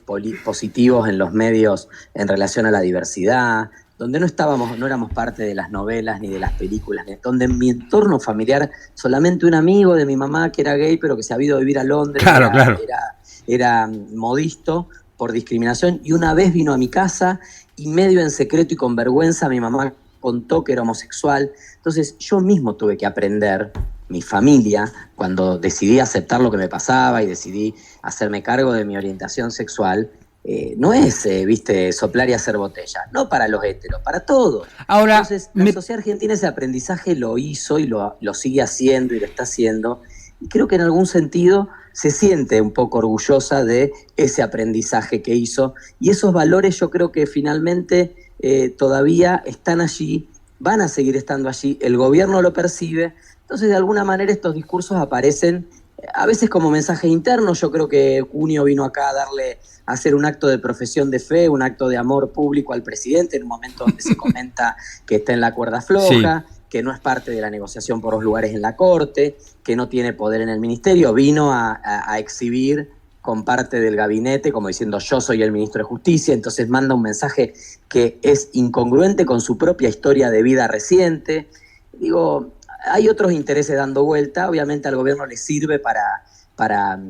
positivos en los medios en relación a la diversidad, donde no éramos parte de las novelas ni de las películas, donde en mi entorno familiar solamente un amigo de mi mamá que era gay, pero que se había ido a vivir a Londres, era modisto por discriminación, y una vez vino a mi casa y medio en secreto y con vergüenza mi mamá contó que era homosexual. Entonces yo mismo tuve que aprender, mi familia, cuando decidí aceptar lo que me pasaba y decidí hacerme cargo de mi orientación sexual, no es, soplar y hacer botella, no para los heteros, para todos. Ahora, entonces la sociedad argentina ese aprendizaje lo hizo y lo sigue haciendo y lo está haciendo, y creo que en algún sentido se siente un poco orgullosa de ese aprendizaje que hizo, y esos valores yo creo que finalmente todavía están allí, van a seguir estando allí, el gobierno lo percibe. Entonces de alguna manera estos discursos aparecen a veces como mensajes internos. Yo creo que Cunio vino acá a hacer un acto de profesión de fe, un acto de amor público al presidente en un momento donde se comenta que está en la cuerda floja, sí, que no es parte de la negociación por los lugares en la Corte, que no tiene poder en el ministerio. Vino a exhibir con parte del gabinete, como diciendo yo soy el ministro de Justicia, entonces manda un mensaje que es incongruente con su propia historia de vida reciente. Digo, hay otros intereses dando vuelta, obviamente al gobierno le sirve para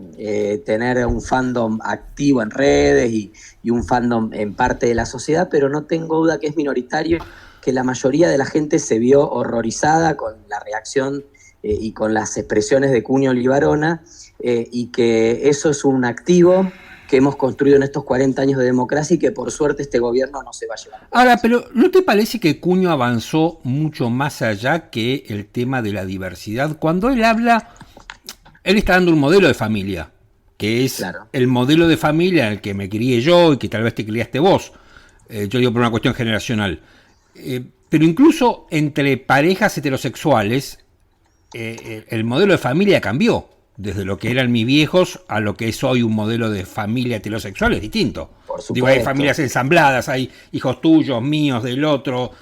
tener un fandom activo en redes y un fandom en parte de la sociedad, pero no tengo duda que es minoritario, que la mayoría de la gente se vio horrorizada con la reacción y con las expresiones de Cunio Libarona, y que eso es un activo que hemos construido en estos 40 años de democracia y que por suerte este gobierno no se va a llevar. Ahora, pero ¿no te parece que Cunio avanzó mucho más allá que el tema de la diversidad? Cuando él habla, él está dando un modelo de familia, que es el modelo de familia en el que me crié yo y que tal vez te criaste vos. Yo digo por una cuestión generacional. Pero incluso entre parejas heterosexuales, el modelo de familia cambió. Desde lo que eran mis viejos a lo que es hoy un modelo de familia heterosexual es distinto. Por supuesto. Digo, hay familias ensambladas, hay hijos tuyos, míos, del otro.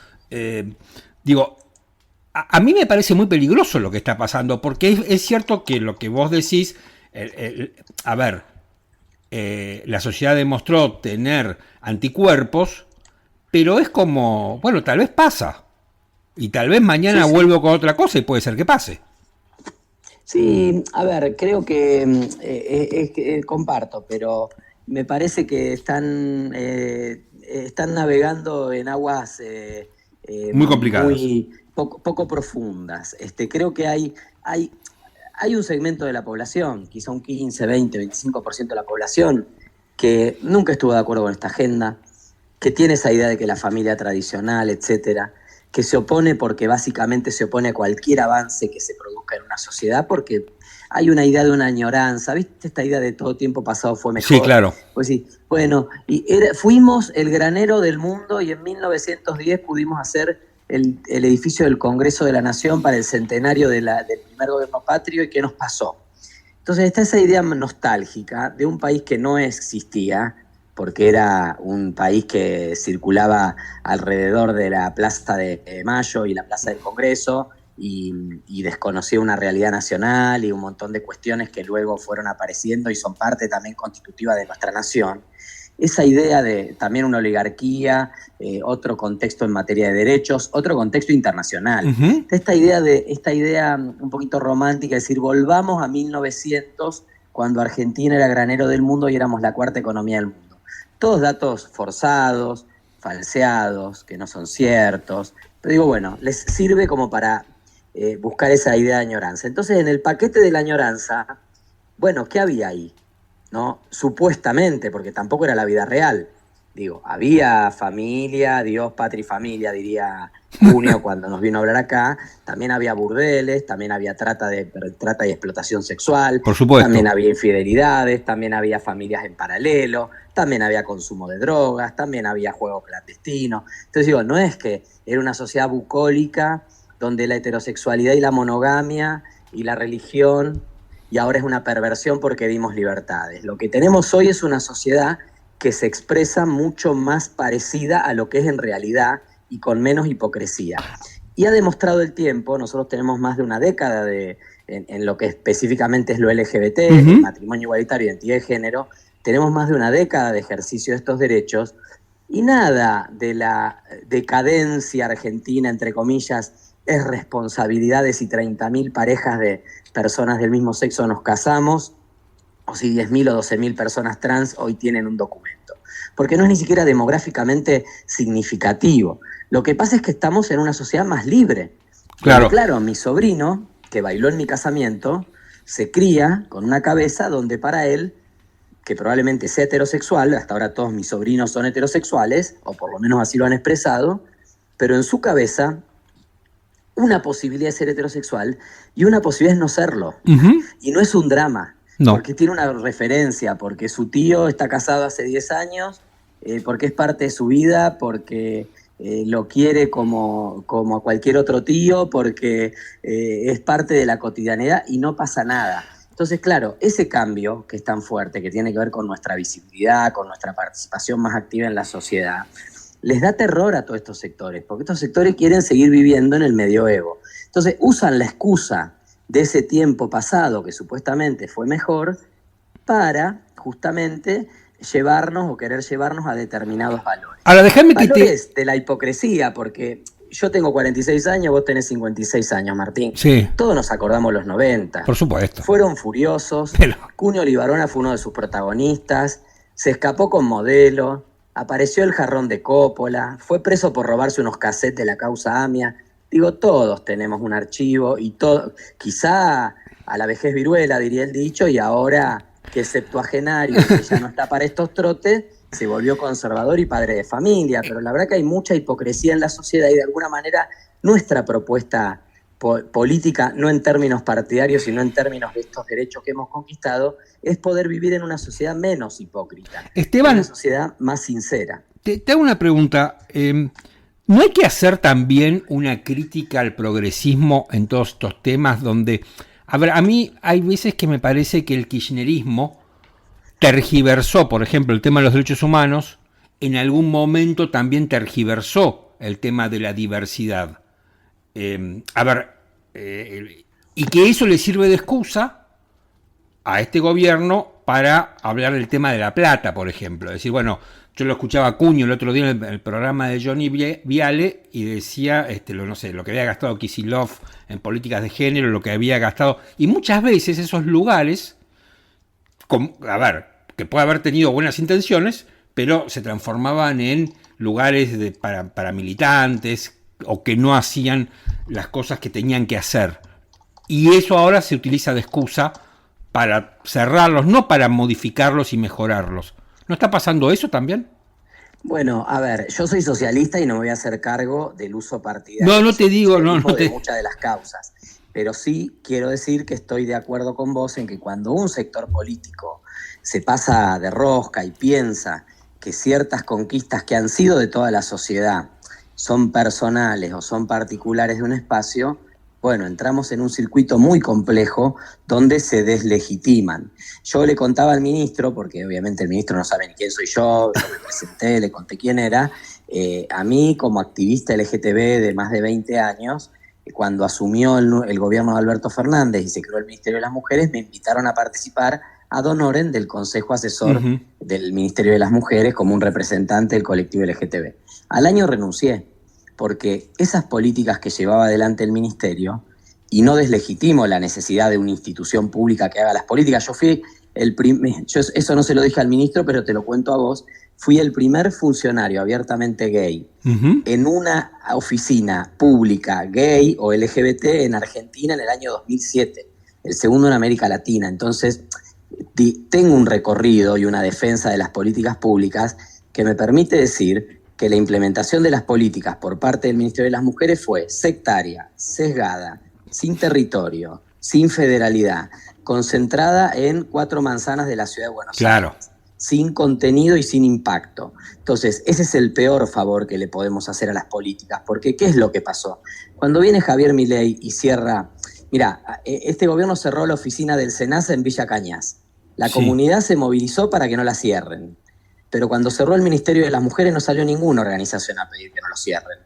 A mí me parece muy peligroso lo que está pasando, porque es cierto que lo que vos decís, la sociedad demostró tener anticuerpos, pero es como, bueno, tal vez pasa. Y tal vez mañana vuelvo con otra cosa y puede ser que pase. Sí, a ver, creo que comparto, pero me parece que están navegando en aguas muy complicadas, muy poco profundas. Creo que hay un segmento de la población, quizá un 15, 20, 25% de la población, que nunca estuvo de acuerdo con esta agenda, que tiene esa idea de que la familia tradicional, etcétera, que se opone porque básicamente se opone a cualquier avance que se produzca en una sociedad, porque hay una idea de una añoranza, ¿viste? Esta idea de todo tiempo pasado fue mejor. Sí, claro. Pues sí, bueno, fuimos el granero del mundo y en 1910 pudimos hacer el edificio del Congreso de la Nación para el centenario del primer gobierno patrio, ¿y qué nos pasó? Entonces está esa idea nostálgica de un país que no existía, porque era un país que circulaba alrededor de la Plaza de Mayo y la Plaza del Congreso y desconocía una realidad nacional y un montón de cuestiones que luego fueron apareciendo y son parte también constitutiva de nuestra nación. Esa idea de también una oligarquía, otro contexto en materia de derechos, otro contexto internacional. Uh-huh. Esta idea un poquito romántica, es decir, volvamos a 1900, cuando Argentina era granero del mundo y éramos la cuarta economía del mundo. Todos datos forzados, falseados, que no son ciertos. Pero digo, bueno, les sirve como para buscar esa idea de añoranza. Entonces, en el paquete de la añoranza, bueno, ¿qué había ahí? ¿No? Supuestamente, porque tampoco era la vida real. Digo, había familia, Dios, patria y familia, diría Junio cuando nos vino a hablar acá. También había burdeles, también había trata y explotación sexual. Por supuesto. También había infidelidades, también había familias en paralelo, también había consumo de drogas, también había juego clandestino. Entonces digo, no es que era una sociedad bucólica donde la heterosexualidad y la monogamia y la religión, y ahora es una perversión porque dimos libertades. Lo que tenemos hoy es una sociedad que se expresa mucho más parecida a lo que es en realidad y con menos hipocresía. Y ha demostrado el tiempo, nosotros tenemos más de una década en lo que específicamente es lo LGBT, uh-huh, el matrimonio igualitario, identidad de género, tenemos más de una década de ejercicio de estos derechos y nada de la decadencia argentina, entre comillas, es responsabilidad de si 30.000 parejas de personas del mismo sexo nos casamos, o si 10.000 o 12.000 personas trans hoy tienen un documento. Porque no es ni siquiera demográficamente significativo. Lo que pasa es que estamos en una sociedad más libre. Claro. Porque, claro, mi sobrino, que bailó en mi casamiento, se cría con una cabeza donde para él, que probablemente sea heterosexual, hasta ahora todos mis sobrinos son heterosexuales, o por lo menos así lo han expresado, pero en su cabeza una posibilidad es ser heterosexual y una posibilidad es no serlo. Uh-huh. Y no es un drama, no, porque tiene una referencia, porque su tío está casado hace 10 años, porque es parte de su vida, porque lo quiere como a cualquier otro tío, porque es parte de la cotidianidad y no pasa nada. Entonces, claro, ese cambio que es tan fuerte, que tiene que ver con nuestra visibilidad, con nuestra participación más activa en la sociedad, les da terror a todos estos sectores, porque estos sectores quieren seguir viviendo en el medioevo. Entonces usan la excusa de ese tiempo pasado, que supuestamente fue mejor, para justamente llevarnos o querer llevarnos a determinados valores. Ahora, déjame que valores de la hipocresía, porque yo tengo 46 años, vos tenés 56 años, Martín. Sí. Todos nos acordamos los 90. Por supuesto. Fueron furiosos. Cunio Libarona fue uno de sus protagonistas. Se escapó con Modelo. Apareció el jarrón de Coppola, fue preso por robarse unos cassettes de la causa AMIA. Digo, todos tenemos un archivo y todo, quizá a la vejez viruela, diría el dicho, y ahora que es septuagenario, que ya no está para estos trotes, se volvió conservador y padre de familia. Pero la verdad que hay mucha hipocresía en la sociedad y de alguna manera nuestra propuesta política, no en términos partidarios, sino en términos de estos derechos que hemos conquistado, es poder vivir en una sociedad menos hipócrita, Esteban, una sociedad más sincera. Te hago una pregunta. ¿No hay que hacer también una crítica al progresismo en todos estos temas donde, a ver, a mí hay veces que me parece que el kirchnerismo tergiversó, por ejemplo, el tema de los derechos humanos, en algún momento también tergiversó el tema de la diversidad? Y que eso le sirve de excusa a este gobierno para hablar del tema de la plata, por ejemplo. Es decir, bueno, yo lo escuchaba a Cunio el otro día en el programa de Johnny Viale y decía, lo que había gastado Kicillof en políticas de género, lo que había gastado, y muchas veces esos lugares, que puede haber tenido buenas intenciones, pero se transformaban en lugares para militantes, o que no hacían las cosas que tenían que hacer. Y eso ahora se utiliza de excusa para cerrarlos, no para modificarlos y mejorarlos. ¿No está pasando eso también? Bueno, a ver, yo soy socialista y no me voy a hacer cargo del uso partidario. No te digo, no te... de muchas de las causas. pero sí quiero decir que estoy de acuerdo con vos en que cuando un sector político se pasa de rosca y piensa que ciertas conquistas que han sido de toda la sociedad son personales o son particulares de un espacio, bueno, entramos en un circuito muy complejo donde se deslegitiman. Yo le contaba al ministro, porque obviamente el ministro no sabe ni quién soy yo me presenté, le conté quién era. A mí, como activista LGTB de más de 20 años, cuando asumió el gobierno de Alberto Fernández y se creó el Ministerio de las Mujeres, me invitaron a participar ad honorem del Consejo Asesor del Ministerio de las Mujeres como un representante del colectivo LGTB. Al año renuncié, porque esas políticas que llevaba adelante el ministerio, y no deslegitimo la necesidad de una institución pública que haga las políticas, yo fui eso no se lo dije al ministro, pero te lo cuento a vos, fui el primer funcionario abiertamente gay en una oficina pública gay o LGBT en Argentina en el año 2007, el segundo en América Latina. Entonces, tengo un recorrido y una defensa de las políticas públicas que me permite decir que la implementación de las políticas por parte del Ministerio de las Mujeres fue sectaria, sesgada, sin territorio, sin federalidad, concentrada en 4 manzanas de la ciudad de Buenos Aires, sin contenido y sin impacto. Entonces, ese es el peor favor que le podemos hacer a las políticas, porque ¿qué es lo que pasó? Cuando viene Javier Milei y cierra... Mira, este gobierno cerró la oficina del SENASA en Villa Cañas. La comunidad se movilizó para que no la cierren. Pero cuando cerró el Ministerio de las Mujeres no salió ninguna organización a pedir que no lo cierren.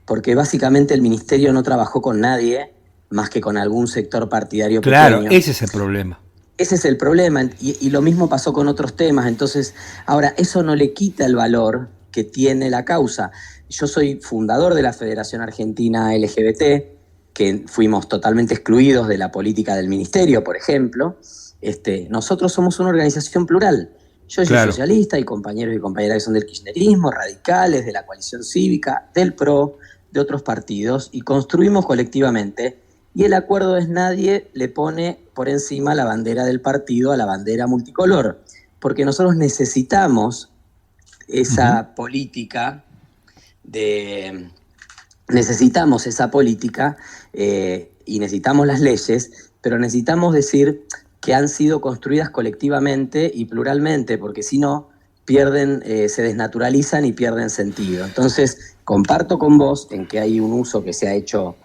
Porque básicamente el ministerio no trabajó con nadie más que con algún sector partidario pequeño. Claro, ese es el problema. Ese es el problema, y lo mismo pasó con otros temas. Entonces, ahora, eso no le quita el valor que tiene la causa. Yo soy fundador de la Federación Argentina LGBT, que fuimos totalmente excluidos de la política del ministerio, por ejemplo. Nosotros somos una organización plural. Yo soy socialista, y compañeros y compañeras que son del kirchnerismo, radicales, de la coalición cívica, del PRO, de otros partidos, y construimos colectivamente. Y el acuerdo es: nadie le pone por encima la bandera del partido a la bandera multicolor, porque nosotros necesitamos esa política necesitamos esa política y necesitamos las leyes, pero necesitamos decir que han sido construidas colectivamente y pluralmente, porque si no, se desnaturalizan y pierden sentido. Entonces, comparto con vos en que hay un uso que se ha hecho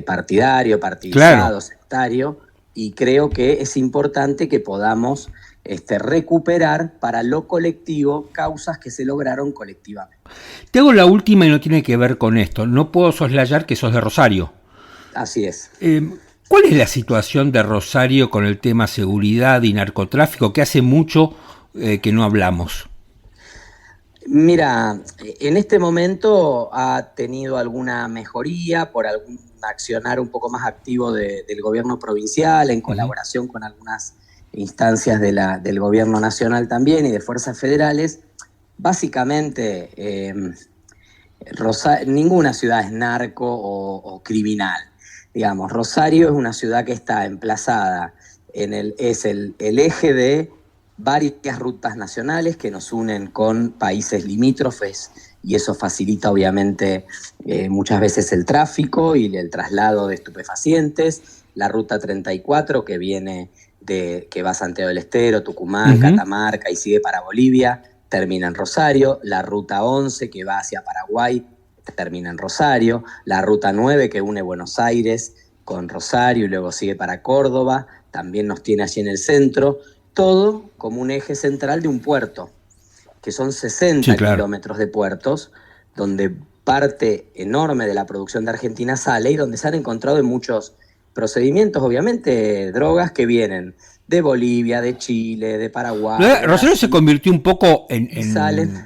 partidario, partidizado, sectario, y creo que es importante que podamos recuperar para lo colectivo causas que se lograron colectivamente. Te hago la última y no tiene que ver con esto. No puedo soslayar que sos de Rosario. Así es. ¿Cuál es la situación de Rosario con el tema seguridad y narcotráfico, que hace mucho que no hablamos? Mira, en este momento ha tenido alguna mejoría por algún accionar un poco más activo del gobierno provincial, en colaboración con algunas instancias del gobierno nacional también y de fuerzas federales. Básicamente, ninguna ciudad es narco o criminal. Digamos, Rosario es una ciudad que está emplazada es el eje de varias rutas nacionales que nos unen con países limítrofes, y eso facilita obviamente muchas veces el tráfico y el traslado de estupefacientes. La ruta 34 que va a Santiago del Estero, Tucumán, Catamarca y sigue para Bolivia, termina en Rosario. La ruta 11 que va hacia Paraguay termina en Rosario. La ruta 9 que une Buenos Aires con Rosario y luego sigue para Córdoba, también nos tiene allí en el centro. Todo como un eje central de un puerto, que son 60 kilómetros de puertos, donde parte enorme de la producción de Argentina sale y donde se han encontrado en muchos procedimientos, obviamente, drogas que vienen de Bolivia, de Chile, de Paraguay. Rosario se convirtió un poco en... Salen.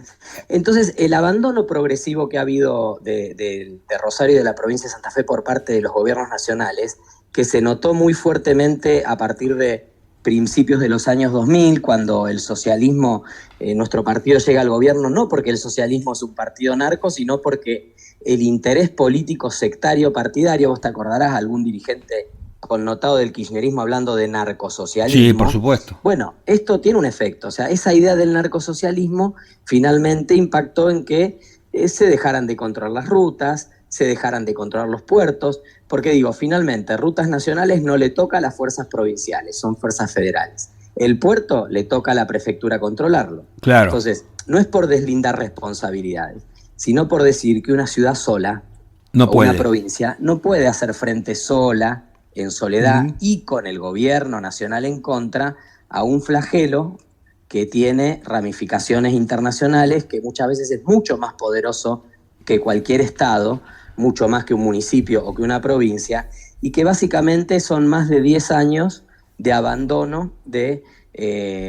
Entonces, el abandono progresivo que ha habido de Rosario y de la provincia de Santa Fe por parte de los gobiernos nacionales, que se notó muy fuertemente a partir de principios de los años 2000, cuando el socialismo, nuestro partido llega al gobierno, no porque el socialismo es un partido narco, sino porque el interés político sectario partidario, vos te acordarás algún dirigente connotado del kirchnerismo hablando de narcosocialismo. Sí, por supuesto. Bueno, esto tiene un efecto, o sea, esa idea del narcosocialismo finalmente impactó en que se dejaran de controlar las rutas, se dejaran de controlar los puertos, porque digo, finalmente, rutas nacionales no le toca a las fuerzas provinciales, son fuerzas federales. El puerto le toca a la prefectura controlarlo. Claro. Entonces, no es por deslindar responsabilidades, sino por decir que una ciudad sola, una provincia, no puede hacer frente sola, en soledad, y con el gobierno nacional en contra, a un flagelo que tiene ramificaciones internacionales, que muchas veces es mucho más poderoso que cualquier estado, mucho más que un municipio o que una provincia, y que básicamente son más de 10 años de abandono de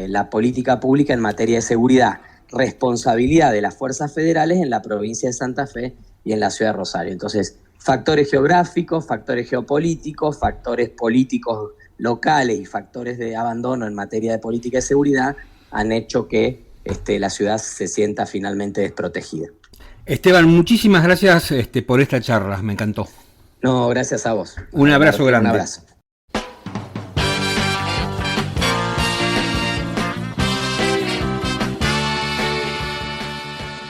la política pública en materia de seguridad, responsabilidad de las fuerzas federales en la provincia de Santa Fe y en la ciudad de Rosario. Entonces, factores geográficos, factores geopolíticos, factores políticos locales y factores de abandono en materia de política de seguridad han hecho que la ciudad se sienta finalmente desprotegida. Esteban, muchísimas gracias por esta charla, me encantó. No, gracias a vos. Un abrazo grande. Un abrazo.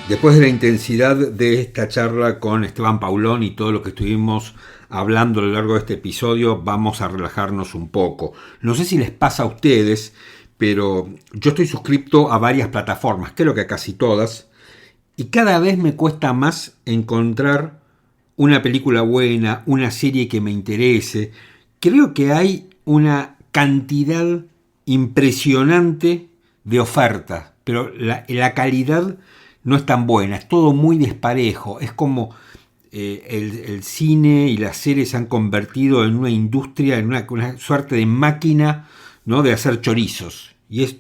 Después de la intensidad de esta charla con Esteban Paulón y todo lo que estuvimos hablando a lo largo de este episodio, vamos a relajarnos un poco. No sé si les pasa a ustedes, pero yo estoy suscripto a varias plataformas, creo que a casi todas, y cada vez me cuesta más encontrar una película buena, una serie que me interese. Creo que hay una cantidad impresionante de ofertas, pero la calidad no es tan buena, es todo muy desparejo, es como el cine y las series se han convertido en una industria, en una suerte de máquina, ¿no?, de hacer chorizos, y es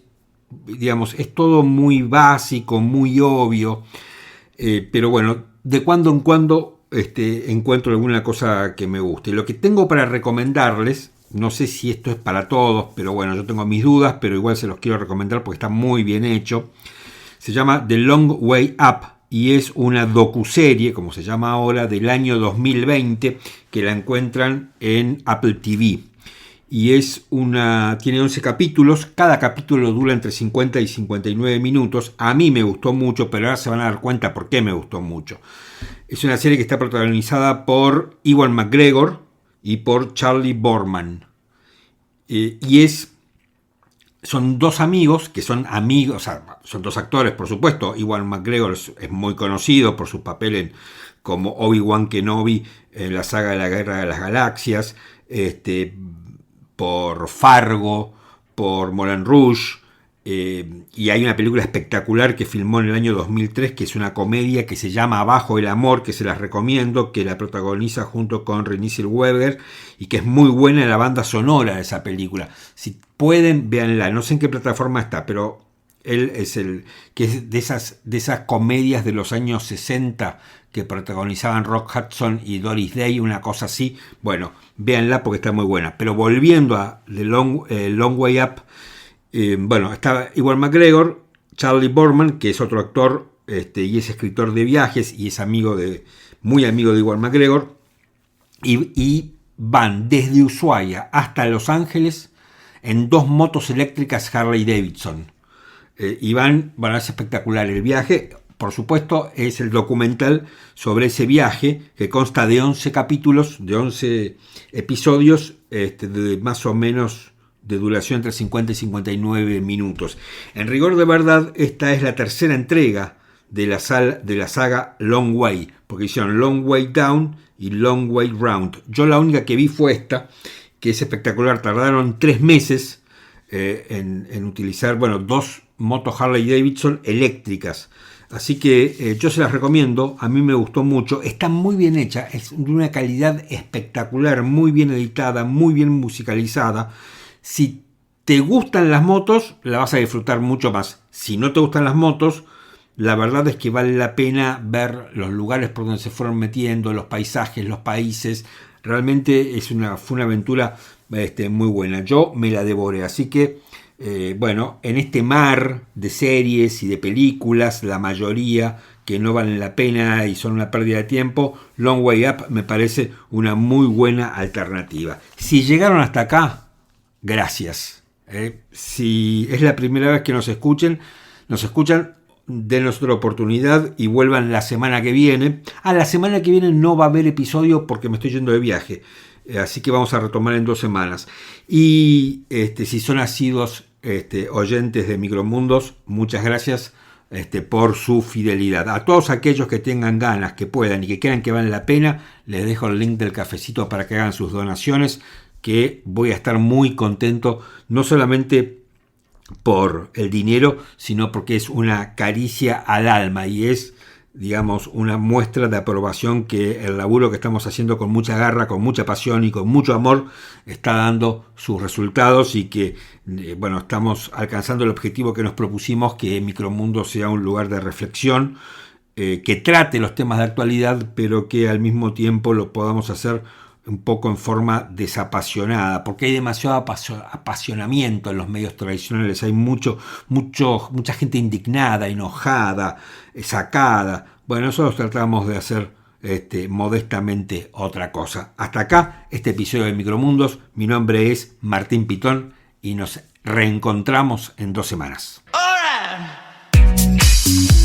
todo muy básico, muy obvio, pero bueno, de cuando en cuando encuentro alguna cosa que me guste. Lo que tengo para recomendarles, no sé si esto es para todos, pero bueno, yo tengo mis dudas, pero igual se los quiero recomendar porque está muy bien hecho. Se llama The Long Way Up y es una docuserie, como se llama ahora, del año 2020, que la encuentran en Apple TV. Y tiene 11 capítulos, cada capítulo dura entre 50 y 59 minutos. A mí me gustó mucho, pero ahora se van a dar cuenta por qué me gustó mucho. Es una serie que está protagonizada por Ewan McGregor y por Charlie Boorman. Son dos amigos, que son amigos, o sea, son dos actores, por supuesto. Ewan McGregor es muy conocido por su papel como Obi-Wan Kenobi en la saga de la Guerra de las Galaxias, por Fargo, por Moulin Rouge, y hay una película espectacular que filmó en el año 2003, que es una comedia que se llama Abajo el Amor, que se las recomiendo, que la protagoniza junto con Renée Zellweger, y que es muy buena la banda sonora de esa película. Si pueden, véanla, no sé en qué plataforma está, pero él es de esas comedias de los años 60 que protagonizaban Rock Hudson y Doris Day, una cosa así. Bueno, véanla porque está muy buena. Pero volviendo a The Long Way Up, está Ewan McGregor, Charlie Boorman, que es otro actor y es escritor de viajes y es muy amigo de Ewan McGregor, y van desde Ushuaia hasta Los Ángeles en 2 motos eléctricas Harley Davidson. Y es espectacular el viaje. Por supuesto, es el documental sobre ese viaje, que consta de 11 capítulos, de 11 episodios, de más o menos de duración entre 50 y 59 minutos. En rigor de verdad, esta es la tercera entrega de la saga Long Way, porque hicieron Long Way Down y Long Way Round. Yo la única que vi fue esta, que es espectacular. Tardaron 3 meses en utilizar 2 motos Harley Davidson eléctricas. Así que yo se las recomiendo, a mí me gustó mucho, está muy bien hecha, es de una calidad espectacular, muy bien editada, muy bien musicalizada. Si te gustan las motos, la vas a disfrutar mucho más. Si no te gustan las motos, la verdad es que vale la pena ver los lugares por donde se fueron metiendo, los paisajes, los países. Realmente fue una aventura muy buena. Yo me la devoré, así que en este mar de series y de películas, la mayoría que no valen la pena y son una pérdida de tiempo, Long Way Up me parece una muy buena alternativa. Si llegaron hasta acá, gracias. Si es la primera vez que nos escuchan, denos otra oportunidad y vuelvan la semana que viene. La semana que viene no va a haber episodio porque me estoy yendo de viaje. Así que vamos a retomar en 2 semanas. Y si son asiduos oyentes de Micromundos, muchas gracias por su fidelidad. A todos aquellos que tengan ganas, que puedan y que crean que vale la pena, les dejo el link del cafecito para que hagan sus donaciones, que voy a estar muy contento, no solamente por el dinero, sino porque es una caricia al alma y es, digamos, una muestra de aprobación que el laburo que estamos haciendo con mucha garra, con mucha pasión y con mucho amor está dando sus resultados y que, estamos alcanzando el objetivo que nos propusimos, que Micromundo sea un lugar de reflexión, que trate los temas de actualidad, pero que al mismo tiempo lo podamos hacer un poco en forma desapasionada, porque hay demasiado apasionamiento en los medios tradicionales, hay mucha gente indignada, enojada, sacada. Bueno, nosotros tratamos de hacer modestamente otra cosa. Hasta acá este episodio de Micromundos. Mi nombre es Martín Pitón y nos reencontramos en 2 semanas. All right.